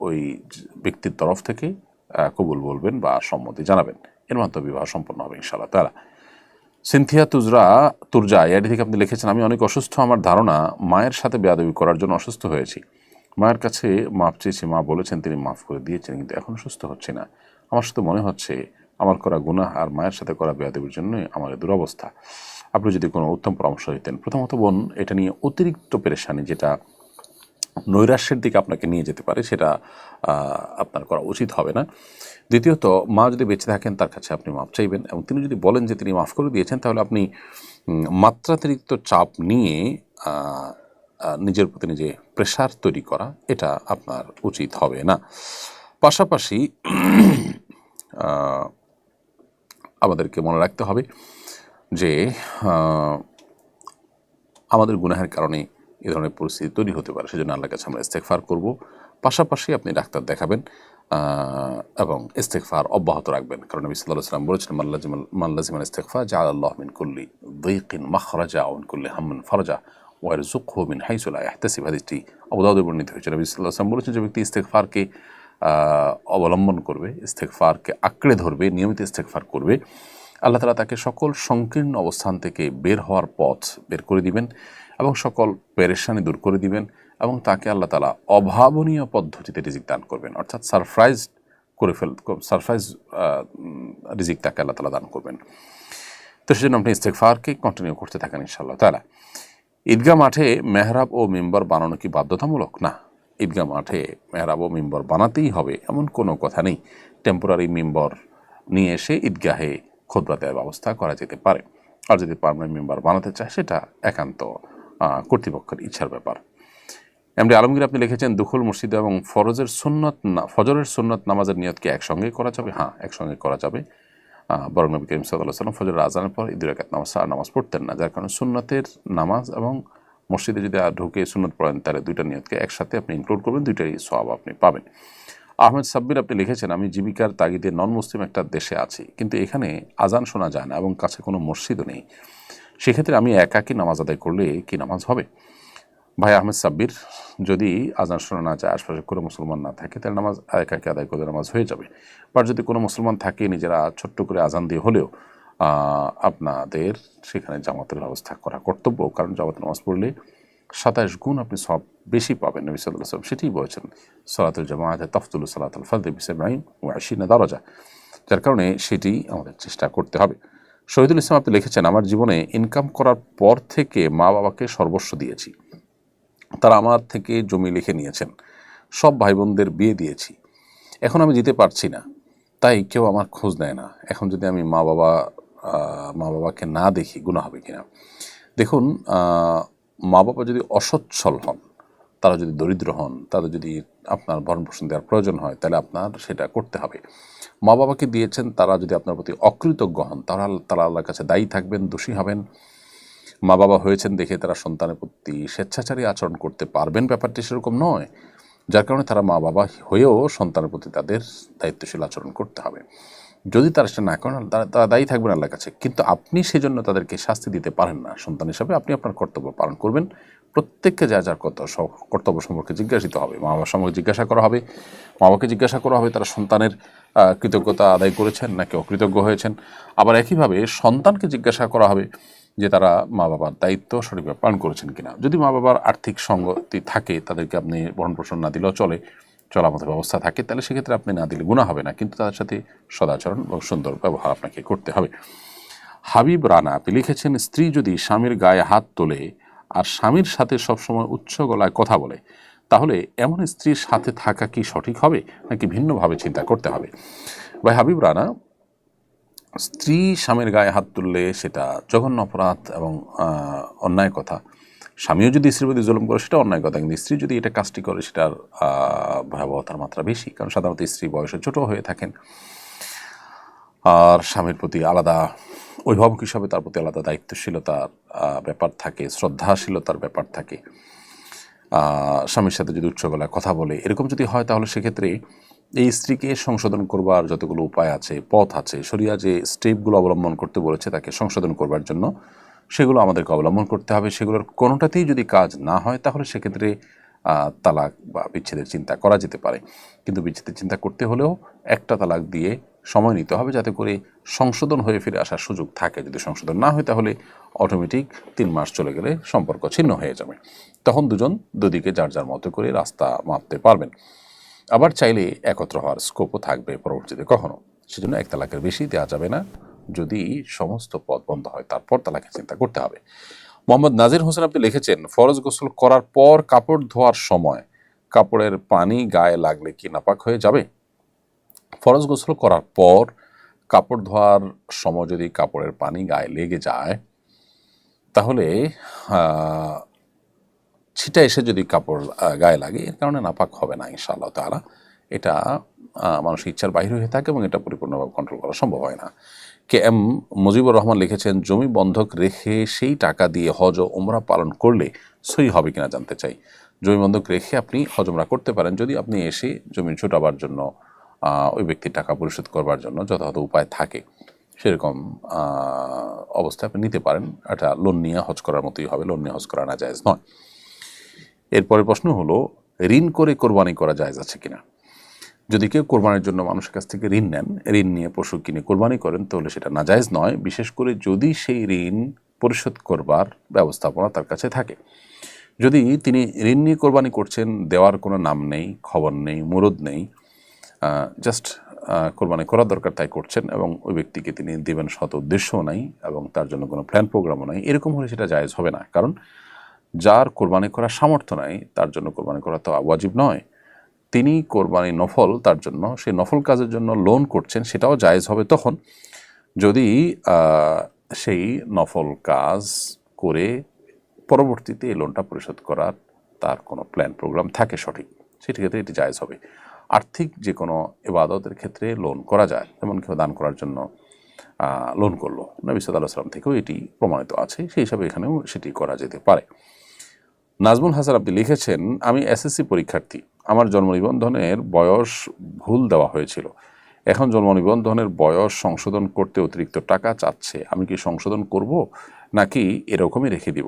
ওই ব্যক্তির তরফ থেকে কবুল বলবেন বা সম্মতি জানাবেন, এর মাধ্যমে বিবাহ সম্পন্ন হবে ইনশাআল্লাহ তাআলা। সিনথিয়া তুরজা এআইডি থেকে আপনি লিখেছেন, আমি অনেক অসুস্থ, আমার ধারণা মায়ের সাথে বেয়াদবি করার জন্য অসুস্থ হয়েছি। মায়ের কাছে মাপ চেয়েছি, মা বলেছেন তিনি মাফ করে দিয়েছেন, কিন্তু এখন সুস্থ হচ্ছে না। আমার সাথে মনে হচ্ছে আমার করা গুনাহ আর মায়ের সাথে করা বেয়াদবির জন্যই আমার দুরবস্থা। আপনি যদি কোনো উত্তম পরামর্শ দিতেন। প্রথমত বোন, এটা নিয়ে অতিরিক্ত পেরেশানি যেটা নৈরাশ্যের দিকে আপনাকে নিয়ে যেতে পারে, সেটা আপনার করা উচিত হবে না। দ্বিতীয়ত, মা যদি বেঁচে থাকেন তার কাছে আপনি মাপ চাইবেন, এবং তিনি যদি বলেন যে তিনি মাফ করে দিয়েছেন, তাহলে আপনি মাত্রাতিরিক্ত চাপ নিয়ে নিজের প্রতি নিজে প্রেশার তৈরি করা, এটা আপনার উচিত হবে না। পাশাপাশি আমাদেরকে মনে রাখতে হবে যে আমাদের গুনাহের কারণে এ ধরনের পরিস্থিতি তৈরি হতে পারে, সেজন্য আল্লাহর কাছে আমরা ইস্তেগফার করব। পাশাপাশি আপনি ডাক্তার দেখাবেন এবং ইস্তেগফার অব্যাহত রাখবেন, কারণ নবী সাল্লাল্লাহু আলাইহি ওয়াসাল্লাম বলেছেন, মান লাজিমাল ইস্তেগফার জাআলাল্লাহু মিন কুল্লি যায়কিন মাখরাজা ওয়া মিন কুল্লি হাম্মিন ফারাজা ওয়া ইয়ারযুকহু মিন হাইসু লা ইয়াহতাসিব। হাদিসটি আবু দাউদে বর্ণিত হয়েছে। নবী সাল্লাল্লাহু আলাইহি ওয়াসাল্লাম বলেছেন, যে ব্যক্তি ইস্তেগফারকে অবলম্বন করবে, ইস্তেগফারকে আঁকড়ে ধরবে, নিয়মিত ইস্তেগফার করবে, আল্লাহ তাআলা তাকে সকল সংকীর্ণ অবস্থান থেকে বের হওয়ার পথ বের করে দিবেন এবং সকল পেরেশানি দূর করে দিবেন, এবং তাকে আল্লাহ তাআলা অভাবনীয় পদ্ধতিতে রিজিক দান করবেন, অর্থাৎ সারপ্রাইজ রিজিক তাকে আল্লাহ তাআলা দান করবেন। তো সেজন্য আপনি ইস্তেগফারকে কন্টিনিউ করতে থাকেন ইনশাআল্লাহ তাআলা। ঈদগাহ মাঠে মেহরাব ও মিম্বর বানানো কি বাধ্যতামূলক? না, ঈদগাহ মাঠে মেহরাব ও মিম্বর বানাতেই হবে এমন কোনো কথা নেই। টেম্পোরারি মিম্বর নিয়ে এসে ঈদগাহে খুতবা দেওয়ার ব্যবস্থা করা যেতে পারে, আর যদি পার্মানেন্ট মেম্বার বানাতে চায় সেটা একান্ত কর্তৃপক্ষের ইচ্ছার ব্যাপার। এমডি আলমগীর আপনি লিখেছেন, দুখুল মসজিদে এবং ফজরের সুন্নত নামাজের নিয়তকে একসঙ্গে করা যাবে? হ্যাঁ, একসঙ্গে করা যাবে। বরং নবী করিম সাল্লাল্লাহু আলাইহি ওয়াসাল্লাম ফজরের আজানের পর 2 রাকাত নামাজ পড়তেন না, যার কারণে সুন্নতের নামাজ এবং মসজিদে যদি ঢুকে সুন্নত পড়েন, তাহলে দুইটা নিয়তকে একসাথে আপনি ইনক্লুড করবেন, দুইটাই সওয়াব আপনি পাবেন। আহমেদ সাব্বির আপনি লিখেছেন, আমি জীবিকার তাগিদে নন মুসলিম একটা দেশে আছি, কিন্তু এখানে আজান শোনা যায় না এবং কাছে কোনো মসজিদও নেই, সেক্ষেত্রে আমি একাকী নামাজ আদায় করলে কি নামাজ হবে? ভাই আহমেদ সাব্বির, যদি আজান শোনা না যায়, আশপাশে কোনো মুসলমান না থাকে, তাহলে নামাজ একাকী আদায় করলে নামাজ হয়ে যাবে। বা যদি কোনো মুসলমান থাকে, নিজেরা ছোট্ট করে আজান দিয়ে হলেও আপনাদের সেখানে জামাতের ব্যবস্থা করা কর্তব্য, কারণ জামাতের নামাজ পড়লে 27 গুণ আপনি সব বেশি পাবেন। নবী সাল্লাল্লাহু আলাইহি ওয়াসাল্লাম সেটাই বলেছেন, সালাতুল জামাআতে তাফদুলু সালাতুল ফারদি বি70 ওয়া 20 দারাজা। যার কারণে সেটি আমাদের চেষ্টা করতে হবে। শহীদুল ইসলাম আপনি লিখেছেন, আমার জীবনে ইনকাম করার পর থেকে মা বাবাকে সর্বস্ব দিয়েছি, তারা আমার থেকে জমি লিখে নিয়েছেন, সব ভাই বোনদের বিয়ে দিয়েছি, এখন আমি দিতে পারছি না, তাই কেউ আমার খোঁজ নেয় না। এখন যদি আমি মা বাবাকে না দেখি গুনাহ হবে কিনা? দেখুন, মা বাবা যদি অসচ্ছল হন, তারা যদি দরিদ্র হন, তাদের যদি আপনার ভরণ পোষণ দেওয়ার প্রয়োজন হয়, তাহলে আপনার সেটা করতে হবে। মা বাবাকে দিয়েছেন, তারা যদি আপনার প্রতি অকৃতজ্ঞ হন, তারা আল্লাহর কাছে দায়ী থাকবেন, দোষী হবেন। মা বাবা হয়েছেন দেখে তারা সন্তানের প্রতি স্বেচ্ছাচারী আচরণ করতে পারবেন, ব্যাপারটি সেরকম নয়। যার কারণে তারা মা বাবা হয়েও সন্তানের প্রতি তাদের দায়িত্বশীল আচরণ করতে হবে। যদি তারা সেটা না করেন, তারা দায়ী থাকবেন আল্লাহর কাছে, কিন্তু আপনি সেজন্য তাদেরকে শাস্তি দিতে পারেন না। সন্তান হিসাবে আপনি আপনার কর্তব্য পালন করবেন। প্রত্যেককে যার কর্তব্য সম্পর্কে জিজ্ঞাসিত হবে, মা বাবার সম্পর্কে জিজ্ঞাসা করা হবে, মা বাবাকে জিজ্ঞাসা করা হবে তারা সন্তানের কৃতজ্ঞতা আদায় করেছেন নাকি অকৃতজ্ঞ হয়েছেন। আবার একইভাবে সন্তানকে জিজ্ঞাসা করা হবে যে তারা মা বাবার দায়িত্ব সঠিকভাবে পালন করেছেন কিনা। যদি মা বাবার আর্থিক সঙ্গতি থাকে, তাদেরকে আপনি ভরণ পোষণ না দিলেও চলার মতো ব্যবস্থা থাকে, তাহলে সেক্ষেত্রে আপনি না দিলে গুনাহ হবে না, কিন্তু তাদের সাথে সদাচরণ এবং সুন্দর ব্যবহার আপনাকে করতে হবে। হাবিব রানা আপনি লিখেছেন, স্ত্রী যদি স্বামীর গায়ে হাত তোলে আর স্বামীর সাথে সবসময় উচ্চ গলায় কথা বলে, তাহলে এমন স্ত্রীর সাথে থাকা কি সঠিক হবে নাকি ভিন্নভাবে চিন্তা করতে হবে? ভাই হাবিব রানা, স্ত্রী স্বামীর গায়ে হাত তুললে সেটা জঘন্য অপরাধ এবং অন্যায় কথা। স্বামীও যদি স্ত্রীর প্রতি জুলুম করে সেটা অন্যায় কথা, কিন্তু স্ত্রী যদি এটা কাজটি করে সেটার ভয়াবহতার মাত্রা বেশি, কারণ সাধারণত স্ত্রী বয়সে ছোট হয়ে থাকেন আর স্বামীর প্রতি আলাদা অভিভাবক হিসাবে তার প্রতি আলাদা দায়িত্বশীলতার ব্যাপার থাকে, শ্রদ্ধাশীলতার ব্যাপার থাকে। স্বামীর সাথে যদি উচ্চ গলায় কথা বলে এরকম যদি হয়, তাহলে সেক্ষেত্রে এই স্ত্রীকে সংশোধন করবার যতগুলো উপায় আছে, পথ আছে, শরিয়া যে স্টেপগুলো অবলম্বন করতে বলেছে তাকে সংশোধন করবার জন্য, সেগুলো আমাদেরকে অবলম্বন করতে হবে। সেগুলোর কোনোটাতেই যদি কাজ না হয়, তাহলে সেক্ষেত্রে তালাক বা বিচ্ছেদের চিন্তা করা যেতে পারে। কিন্তু বিচ্ছেদের চিন্তা করতে হলেও একটা তালাক দিয়ে সময় নিতে হবে, যাতে করে সংশোধন হয়ে ফিরে আসার সুযোগ থাকে। যদি সংশোধন না হয়, তাহলে অটোমেটিক 3 মাস চলে গেলে সম্পর্ক ছিন্ন হয়ে যাবে। তখন দুদিকে যার যার মতো করে রাস্তা মাপতে পারবেন। আবার চাইলে একত্র হওয়ার স্কোপও থাকবে পরবর্তীতে কখনো। সেজন্য 1 তালাকের বেশি দেওয়া যাবে না। যদি সমস্ত পথ বন্ধ হয়, তারপর তালাকের চিন্তা করতে হবে। মোহাম্মদ নাজির হোসেন আপনি লিখেছেন, ফরজ গোসল করার পর কাপড় ধোয়ার সময় কাপড়ের পানি গায়ে লাগলে কি নাপাক হয়ে যাবে? ফরজ গোসল করার পর কাপড় ধোয়ার সময় যদি কাপড়ের পানি গায়ে লেগে যায়, তাহলে ছিটা এসে যদি কাপড় গায়ে লাগে, এর কারণে নাপাক হবে না ইনশাআল্লাহ তাআলা। এটা মানুষের ইচ্ছার বাইরে হয়ে থাকে এবং এটা পরিপূর্ণভাবে কন্ট্রোল করা সম্ভব হয় না। KM মুজিবুর রহমান লিখেছেন, জমি বন্ধক রেখে সেই টাকা দিয়ে হজ ও উমরা পালন করলে সই হবে কিনা জানতে চাই। জমি বন্ধক রেখে আপনি হজ উমরা করতে পারেন, যদি আপনি এসে জমি ছোটাবার জন্য, ওই ব্যক্তির টাকা পরিশোধ করবার জন্য যথাযথ উপায় থাকে, সেরকম অবস্থায় আপনি নিতে পারেন। এটা লোন নিয়ে হজ করার মতোই হবে, লোন নিয়ে হজ করা না জায়েজ নয়। এরপরে প্রশ্ন হলো, ঋণ করে কোরবানি করা জায়েজ আছে কিনা? যদি কেউ কোরবানির জন্য মানুষের কাছ থেকে ঋণ নেন, ঋণ নিয়ে পশু কিনে কোরবানি করেন, তাহলে সেটা নাজায়েজ নয়, বিশেষ করে যদি সেই ঋণ পরিশোধ করবার ব্যবস্থাপনা তার কাছে থাকে। যদি তিনি ঋণ নিয়ে কোরবানি করছেন, দেওয়ার কোনো নাম নেই, খবর নেই, মুরদ নেই, জাস্ট কোরবানি করার দরকার তাই করছেন, এবং ওই ব্যক্তিকে তিনি দেবেন শত উদ্দেশ্যও নাই এবং তার জন্য কোনো প্ল্যান প্রোগ্রামও নাই, এরকম হলে সেটা জায়েজ হবে না। কারণ যার কোরবানি করার সামর্থ্য নাই, তার জন্য কোরবানি করা তো ওয়াজিব নয়। তিনি কোরবানি নফল, তার জন্য সেই নফল কাজের জন্য লোন করছেন, সেটাও জায়েজ হবে তখন যদি সেই নফল কাজ করে পরবর্তীতে এই লোনটা পরিশোধ করার তার কোনো প্ল্যান প্রোগ্রাম থাকে সঠিক, সেক্ষেত্রে এটি জায়েজ হবে। আর্থিক যে কোনো ইবাদতের ক্ষেত্রে লোন করা যায়, যেমন কেউ দান করার জন্য লোন করলো, নবী সাল্লাল্লাহু আলাইহি ওয়াসাল্লাম থেকেও এটি প্রমাণিত আছে, সেই হিসাবে এখানেও সেটি করা যেতে পারে। নাজমুল হাসান আপনি লিখেছেন, আমি SSC পরীক্ষার্থী, আমার জন্ম নিবন্ধনের বয়স ভুল দেওয়া হয়েছিল, এখন জন্ম নিবন্ধনের বয়স সংশোধন করতে অতিরিক্ত টাকা চাচ্ছে, আমি কি সংশোধন করব নাকি এরকমই রেখে দিব?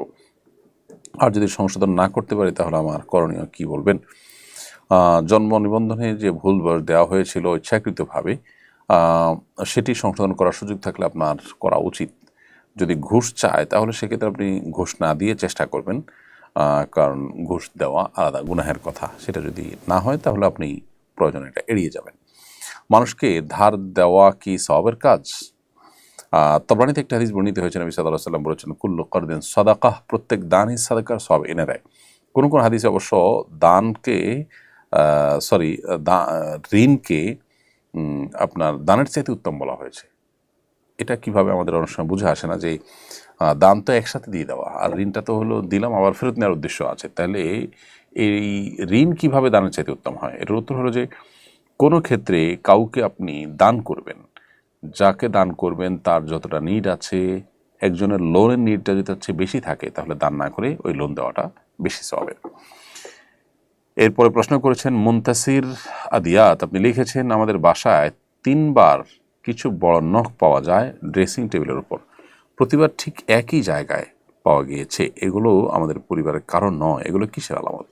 আর যদি সংশোধন না করতে পারি, তাহলে আমার করণীয় কি বলবেন? জন্ম নিবন্ধনে যে ভুল বয়স দেওয়া হয়েছিল ইচ্ছাকৃতভাবে, সেটি সংশোধন করার সুযোগ থাকলে আপনার করা উচিত। যদি ঘুষ চায় তাহলে সেক্ষেত্রে আপনি ঘুষ না দিয়ে চেষ্টা করবেন, কারণ ঘুষ দেওয়া আলাদা গুনাহের কথা। সেটা যদি না হয় তাহলে আপনি প্রয়োজনে এটা এড়িয়ে যাবেন। মানুষকে ধার দেওয়া কি সওয়াবের কাজ? তবরানীতে একটা হাদিস বর্ণিত হয়েছে, নবী সাল্লাল্লাহু আলাইহি ওয়াসাল্লাম বলেছেন, কুল্লু করদিন সাদাকাহ, প্রত্যেক দানই সাদাকার সওয়াব এনে দেয়। কোন কোন হাদিসে অবশ্য দানকে ঋণকে আপনার দানের চাইতে উত্তম বলা হয়েছে। এটা কিভাবে আমাদের অনেক সময় বুঝে আসে না যে দান তো একসাথে দিয়ে দেওয়া, আর ঋণটা তো হলো দিলাম আবার ফেরত নেওয়ার উদ্দেশ্য আছে, তাহলে এই ঋণ কিভাবে দানের চাইতে উত্তম হয়? এর উত্তর হলো যে কোনো ক্ষেত্রে কাউকে আপনি দান করবেন, যাকে দান করবেন তার যতটা নিড আছে, একজনের লোনের নিডটা যদি তার চেয়ে বেশি থাকে তাহলে দান না করে ওই লোন দেওয়াটা বেশি সওয়াবের। এরপরে প্রশ্ন করেছেন মুনতাসির আদিয়াত, আপনি লিখেছেন, আমাদের বাসায় 3 বার কিছু বড় নখ পাওয়া যায় ড্রেসিং টেবিলের উপর, প্রতিবার ঠিক একই জায়গায় পাওয়া গিয়েছে, এগুলো আমাদের পরিবারের কারণ নয়, এগুলো কিসের আলামত?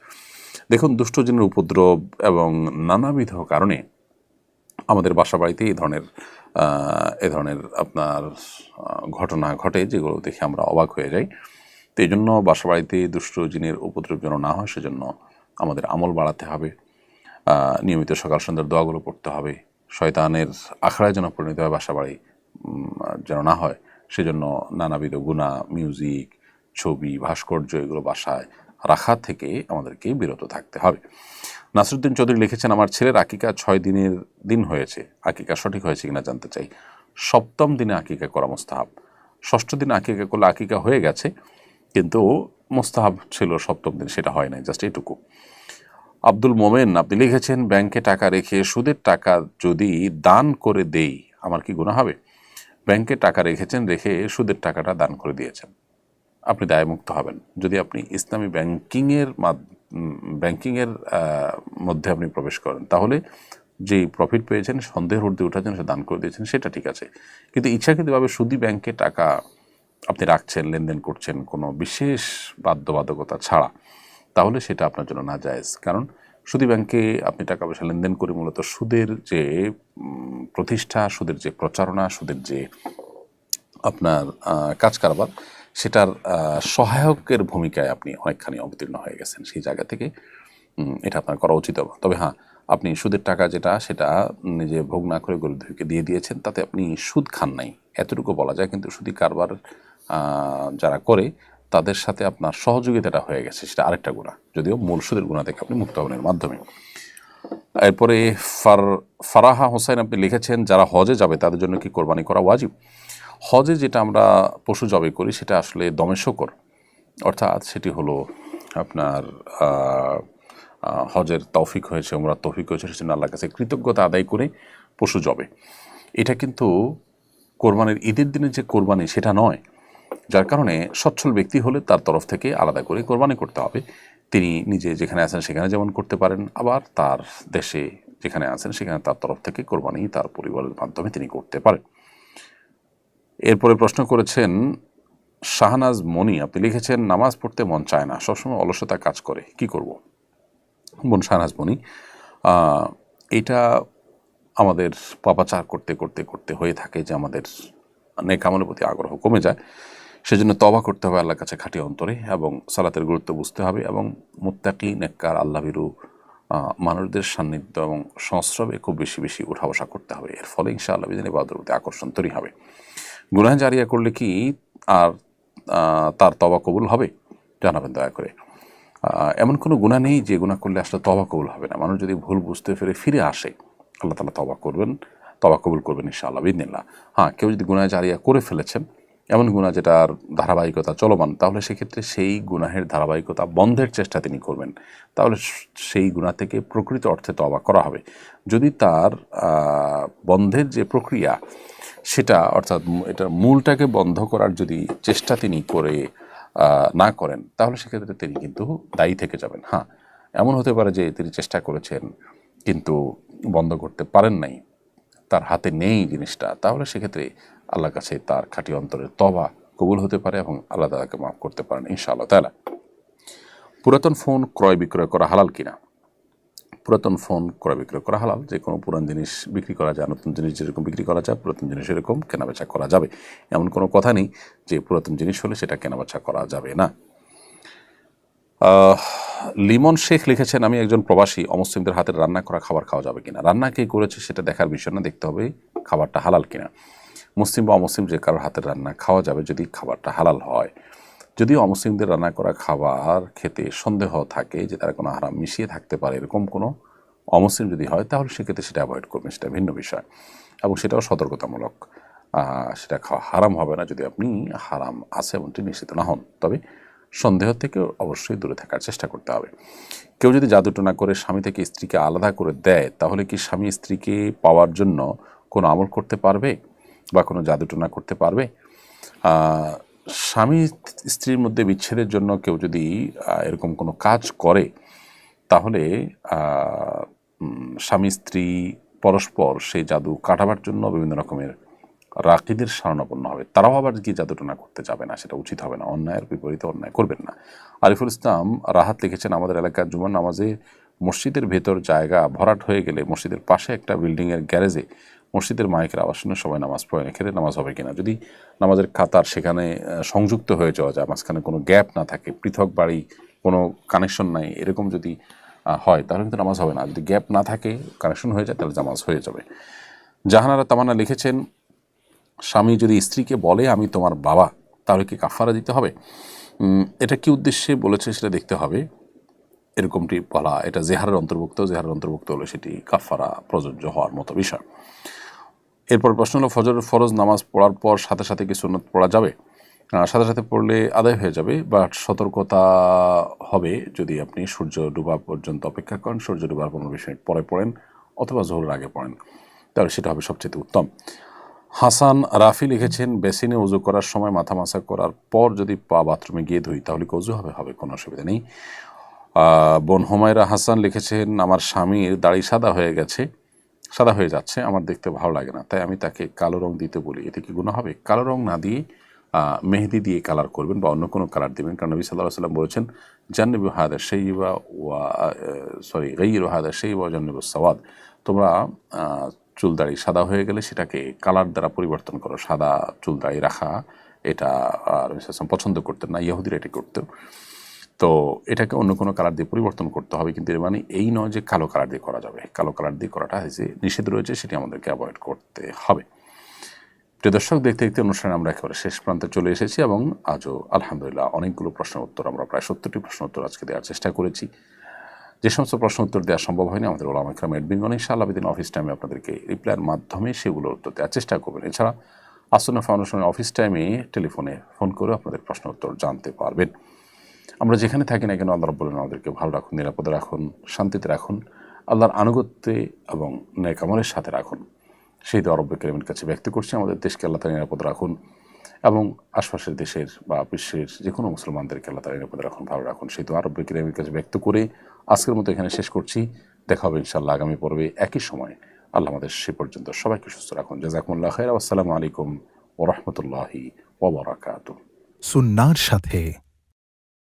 দেখুন, দুষ্টজিনের উপদ্রব এবং নানাবিধ কারণে আমাদের বাসা বাড়িতে এ ধরনের আপনার ঘটনা ঘটে, যেগুলো দেখে আমরা অবাক হয়ে যাই। তো এই জন্য বাসা বাড়িতে দুষ্ট জিনের উপদ্রব যেন না হয় সেজন্য আমাদের আমল বাড়াতে হবে, নিয়মিত সকাল সন্ধ্যার দোয়াগুলো পড়তে হবে, শয়তানের আখড়ায় যেন পরিণত হয় বাসা বাড়ি যেন না হয় সেজন্য নানাবিধ গুনাহ, মিউজিক, ছবি, ভাস্কর্য এগুলো বাসায় রাখা থেকে আমাদেরকে বিরত থাকতে হবে। নাসরুদ্দিন চৌধুরী লিখেছেন, আমার ছেলের আকিকা 6 দিনের দিন হয়েছে, আকিকা সঠিক হয়েছে কিনা জানতে চাই। 7ম দিনে আকিকা করা মুস্তাহাব, 6ষ্ঠ দিনে আকিকা করলে আকিকা হয়ে গেছে, কিন্তু মুস্তাহাব ছিল 7ম দিন, সেটা হয় নাই, জাস্ট এইটুকু। আব্দুল মোমেন, আপনি লিখেছেন, ব্যাংকে টাকা রেখে সুদের টাকা যদি দান করে দেই আমার কি গুনাহ হবে? ব্যাংকে টাকা রেখেছেন, রেখে সুদের টাকাটা দান করে দিয়েছেন, আপনি দায়মুক্ত হবেন। যদি আপনি ইসলামী ব্যাংকিংয়ের মধ্যে আপনি প্রবেশ করেন তাহলে যেই প্রফিট পেয়েছেন, সন্দেহের ঊর্ধ্বে উঠাচ্ছেন, সে দান করে দিয়েছেন, সেটা ঠিক আছে। কিন্তু ইচ্ছাকৃতভাবে সুদী ব্যাংকে টাকা আপনি রাখছেন, লেনদেন করছেন কোনো বিশেষ বাধ্যবাধকতা ছাড়া, তাহলে সেটা আপনার জন্য নাজায়েজ। কারণ সুদী ব্যাংকে আপনি টাকা পয়সা লেনদেন করে মূলত সুদের যে প্রতিষ্ঠা, সুদের যে প্রচারণা, সুদের যে আপনার কাজ কারবার, সেটার সহায়কের ভূমিকায় আপনি অনেকখানি অবতীর্ণ হয়ে গেছেন। সেই জায়গা থেকে এটা আপনার করা উচিত হবে। তবে হ্যাঁ, আপনি সুদের টাকা যেটা সেটা নিজে ভোগ না করে গরিবদেরকে দিয়ে দিয়েছেন, তাতে আপনি সুদ খান নাই, এতটুকু বলা যায়। কিন্তু সুদী কারবার যারা করে তাদের সাথে আপনার সহযোগিতাটা হয়ে গেছে, সেটা আরেকটা গুনাহ, যদিও মূল সুদের গুনাহ থেকে আপনি মুক্ত হবেন এর মাধ্যমে। এরপরে ফারাহা হোসেন, আপনি লিখেছেন, যারা হজে যাবে তাদের জন্য কি কোরবানি করা ওয়াজিব? হজে যেটা আমরা পশু জবাই করি সেটা আসলে দমে শকর, অর্থাৎ সেটি হলো আপনার হজের তৌফিক হয়েছে, উমরার তৌফিক হয়েছে, সেজন্য আল্লাহর কাছে কৃতজ্ঞতা আদায় করে পশু জবে। এটা কিন্তু কোরবানির ঈদের দিনে যে কোরবানি সেটা নয়, যার কারণে সচ্ছল ব্যক্তি হলে তার তরফ থেকে আলাদা করে কোরবানি করতে হবে। তিনি নিজে যেখানে আছেন সেখানে যেমন করতে পারেন, আবার তার দেশে যেখানে আছেন সেখানে তার তরফ থেকে কোরবানি তার পরিবারের মাধ্যমে তিনি করতে পারেন। এরপরে প্রশ্ন করেছেন শাহনাজ মনি, আপনি লিখেছেন, নামাজ পড়তে মন চায় না, সবসময় অলসতা কাজ করে, কি করব? বোন শাহনাজ মনি, এটা আমাদের পাপাচার করতে করতে করতে হয়ে থাকে যে আমাদের নেক আমলের প্রতি আগ্রহ কমে যায়। সেজন্য তওবা করতে হবে আল্লাহর কাছে খাঁটি অন্তরে, এবং সালাতের গুরুত্ব বুঝতে হবে, এবং মুত্তাকি নেককার আল্লাহভীরু মানুষদের সান্নিধ্য এবং সংস্রবে খুব বেশি বেশি উঠা বসা করতে হবে। এর ফলে ইনশাআল্লাহ বিদিন ইবাদতের প্রতি আকর্ষণ তৈরি হবে। গুনাহ জারিয়া করলে কি আর তার তওবা কবুল হবে? জানাবেন দয়া করে। এমন কোনো গুনাহ নেই যে গুনাহ করলে আসলে তওবা কবুল হবে না। মানুষ যদি ভুল বুঝতে ফিরে আসে, আল্লাহ তাআলা তওবা কবুল করবেন ইনশাআল্লাহ বিদিনিল্লাহ। হ্যাঁ, কেউ যদি গুনাহ জারিয়া করে ফেলেছেন, এমন গুনাহ যেটার ধারাবাহিকতা চলমান, তাহলে সেক্ষেত্রে সেই গুনাহের ধারাবাহিকতা বন্ধের চেষ্টা তিনি করবেন, তাহলে সেই গুনাহ থেকে প্রকৃত অর্থে তওবা করা হবে। যদি তার বন্ধের যে প্রক্রিয়া সেটা, অর্থাৎ এটার মূলটাকে বন্ধ করার যদি চেষ্টা তিনি করে না করেন, তাহলে সেক্ষেত্রে তিনি কিন্তু দায়ী থেকে যাবেন। হ্যাঁ, এমন হতে পারে যে তিনি চেষ্টা করেছেন কিন্তু বন্ধ করতে পারেন নাই, তার হাতে নেই জিনিসটা, তাহলে সেক্ষেত্রে আল্লাহর কাছে তার খাঁটি অন্তরের তওবা কবুল হতে পারে এবং আল্লাহ তাআলাকে মাফ করতে পারেন ইনশাআল্লাহ তাআলা। পুরাতন ফোন ক্রয় বিক্রয় করা হালাল কিনা? পুরাতন ফোন ক্রয় বিক্রয় করা হালাল। যে কোনো পুরান জিনিস বিক্রি করা যায়, নতুন জিনিস যেরকম বিক্রি করা যায় পুরাতন জিনিস এরকম কেনাবেচা করা যাবে। এমন কোনো কথা নেই যে পুরাতন জিনিস হলে সেটা কেনাবেচা করা যাবে না। লিমন শেখ লিখেছেন, আমি একজন প্রবাসী, অমুসলিমদের হাতের রান্না করা খাবার খাওয়া যাবে কিনা? রান্না কে করেছে সেটা দেখার বিষয় না, দেখতে হবে খাবারটা হালাল কিনা। মুসলিম বা অমুসলিম যে কারোর হাতের রান্না খাওয়া যাবে যদি খাবারটা হালাল হয়। যদিও অমুসলিমদের রান্না করা খাবার খেতে সন্দেহ থাকে যে তারা কোনো হারাম মিশিয়ে থাকতে পারে, এরকম কোনো অমুসলিম যদি হয় তাহলে সেক্ষেত্রে সেটা অ্যাভয়েড করবেন, সেটা ভিন্ন বিষয় এবং সেটাও সতর্কতামূলক। সেটা খাওয়া হারাম হবে না যদি আপনি হারাম আছে এমনটি নিশ্চিত না হন, তবে সন্দেহ থেকে অবশ্যই দূরে থাকার চেষ্টা করতে হবে। কেউ যদি জাদুটোনা করে স্বামী থেকে স্ত্রীকে আলাদা করে দেয় তাহলে কি স্বামী স্ত্রীকে পাওয়ার জন্য কোনো আমল করতে পারবে বা কোনো জাদুটোনা করতে পারবে? স্বামী স্ত্রীর মধ্যে বিচ্ছেদের জন্য কেউ যদি এরকম কোনো কাজ করে তাহলে স্বামী স্ত্রী পরস্পর সেই জাদু কাটাবার জন্য বিভিন্ন রকমের রাকিদের শরণাপন্ন হবে। তারাও আবার কি জাদুটোনা করতে যাবে না, সেটা উচিত হবে না। অন্যায়ের বিপরীতে অন্যায় করবেন না। আরিফুল ইসলাম রাহাত লিখেছেন, আমাদের এলাকার জুমার নামাজে মসজিদের ভেতর জায়গা ভরাট হয়ে গেলে মসজিদের পাশে একটা বিল্ডিংয়ের গ্যারেজে মসজিদের মাইকের আওয়াজ শুনে সবাই নামাজ পড়ে, এক্ষেত্রে নামাজ হবে কিনা? যদি নামাজের কাতার সেখানে সংযুক্ত হয়ে যাওয়া যায়, মাঝখানে কোনো গ্যাপ না থাকে, পৃথক বাড়ি, কোনো কানেকশন নাই, এরকম যদি হয় তাহলে কিন্তু নামাজ হবে না। যদি গ্যাপ না থাকে, কানেকশন হয়ে যায়, তাহলে নামাজ হয়ে যাবে। জাহানারা তামান্না লিখেছেন, স্বামী যদি স্ত্রীকে বলে আমি তোমার বাবা, তাহলে কি কাফারা দিতে হবে? এটা কি উদ্দেশ্যে বলেছে সেটা দেখতে হবে। এরকমটি বলা এটা জেহারের অন্তর্ভুক্ত, জেহারের অন্তর্ভুক্ত হলে সেটি কাফারা প্রযোজ্য হওয়ার মতো বিষয়। এরপর প্রশ্ন হলো, ফজরের ফরজ নামাজ পড়ার পর সাথে সাথে কি সুন্নত পড়া যাবে? সাথে সাথে পড়লে আদায় হয়ে যাবে, বাট সতর্কতা হবে যদি আপনি সূর্য ডুবা পর্যন্ত অপেক্ষা করেন, সূর্য ডুবার 15-20 মিনিট পরে পড়েন অথবা জোহরের আগে পড়েন, তাহলে সেটা হবে সবচেয়ে উত্তম। হাসান রাফি লিখেছেন, বেসিনে উজু করার সময় মাথা মাসা করার পর যদি পা বাথরুমে গিয়ে ধুই তাহলে কি উজু হবে? কোনো অসুবিধা নেই। বোন হুমায়রা হাসান লিখেছেন, আমার স্বামীর দাড়ি সাদা হয়ে যাচ্ছে, আমার দেখতে ভালো লাগে না, তাই আমি তাকে কালো রং দিতে বলি, এতে কি গুনাহ হবে? কালো রং না দিয়ে মেহেদি দিয়ে কালার করবেন বা অন্য কোনো কালার দেবেন, কারণ নবী সাল্লাল্লাহু আলাইহি ওয়াসাল্লাম বলেছেন, জান্নিবু হাদা শাইবা ওয়া গাইয়িরু হাদা শাইবা ওয়া জান্নিবুস সাওয়াদ, তোমরা চুল দাড়ি সাদা হয়ে গেলে সেটাকে কালার দ্বারা পরিবর্তন করো। সাদা চুল দাড়ি রাখা এটা পছন্দ করতেন না, ইহুদিরা এটা করতো, তো এটাকে অন্য কোনো কালার দিয়ে পরিবর্তন করতে হবে। কিন্তু এর মানে এই নয় যে কালো কালার দিয়ে করা যাবে। কালো কালার দিয়ে করাটা যে নিষেধ রয়েছে সেটি আমাদেরকে অ্যাভয়েড করতে হবে। প্রিয় দর্শক, দেখতে দেখতে অনুষ্ঠানে আমরা একেবারে শেষ প্রান্তে চলে এসেছি এবং আজও আলহামদুলিল্লাহ অনেকগুলো প্রশ্ন উত্তর, আমরা প্রায় 70টি প্রশ্ন উত্তর আজকে দেওয়ার চেষ্টা করেছি। যে সমস্ত প্রশ্ন উত্তর দেওয়া সম্ভব হয়নি, আমাদের ওলামা ইকরাম এডমিনগণ ইনশাআল্লাহ বিদিন অফিস টাইমে আপনাদেরকে রিপ্লাইয়ের মাধ্যমে সেগুলোর উত্তর দেওয়ার চেষ্টা করবেন। এছাড়া আসন্না ফাউন্ডেশনের অফিস টাইমে টেলিফোনে ফোন করে আপনাদের প্রশ্ন উত্তর জানতে পারবেন। আমরা যেখানে থাকি না কেন আল্লাহ রাব্বুল আলামিন আমাদেরকে ভালো রাখুন, নিরাপদে রাখুন, শান্তিতে রাখুন, আল্লাহর আনুগত্যে এবং নেক আমলের সাথে রাখুন, সেই দোয়া রব্বুল কারীমের কাছে ব্যক্ত করছি। আমাদের দেশকে আল্লাহ তাআলা নিরাপদে রাখুন এবং আশপাশের দেশের বা বিশ্বের যে কোনো মুসলমানদেরকে আল্লাহ তাআলা নিরাপদে রাখুন, ভালো রাখুন, সেই দোয়া রব্বুল কারীমের কাছে ব্যক্ত করে আজকের মতো এখানে শেষ করছি। দেখা হবে ইনশাআল্লাহ আগামী পর্বে একই সময়। আল্লাহ আমাদের সে পর্যন্ত সবাইকে সুস্থ রাখুন। জাযাকুমুল্লাহু খাইরা। আসসালামু আলাইকুম ওয়া রাহমাতুল্লাহি ওয়া বারাকাতুহু। সুন্নাহর সাথে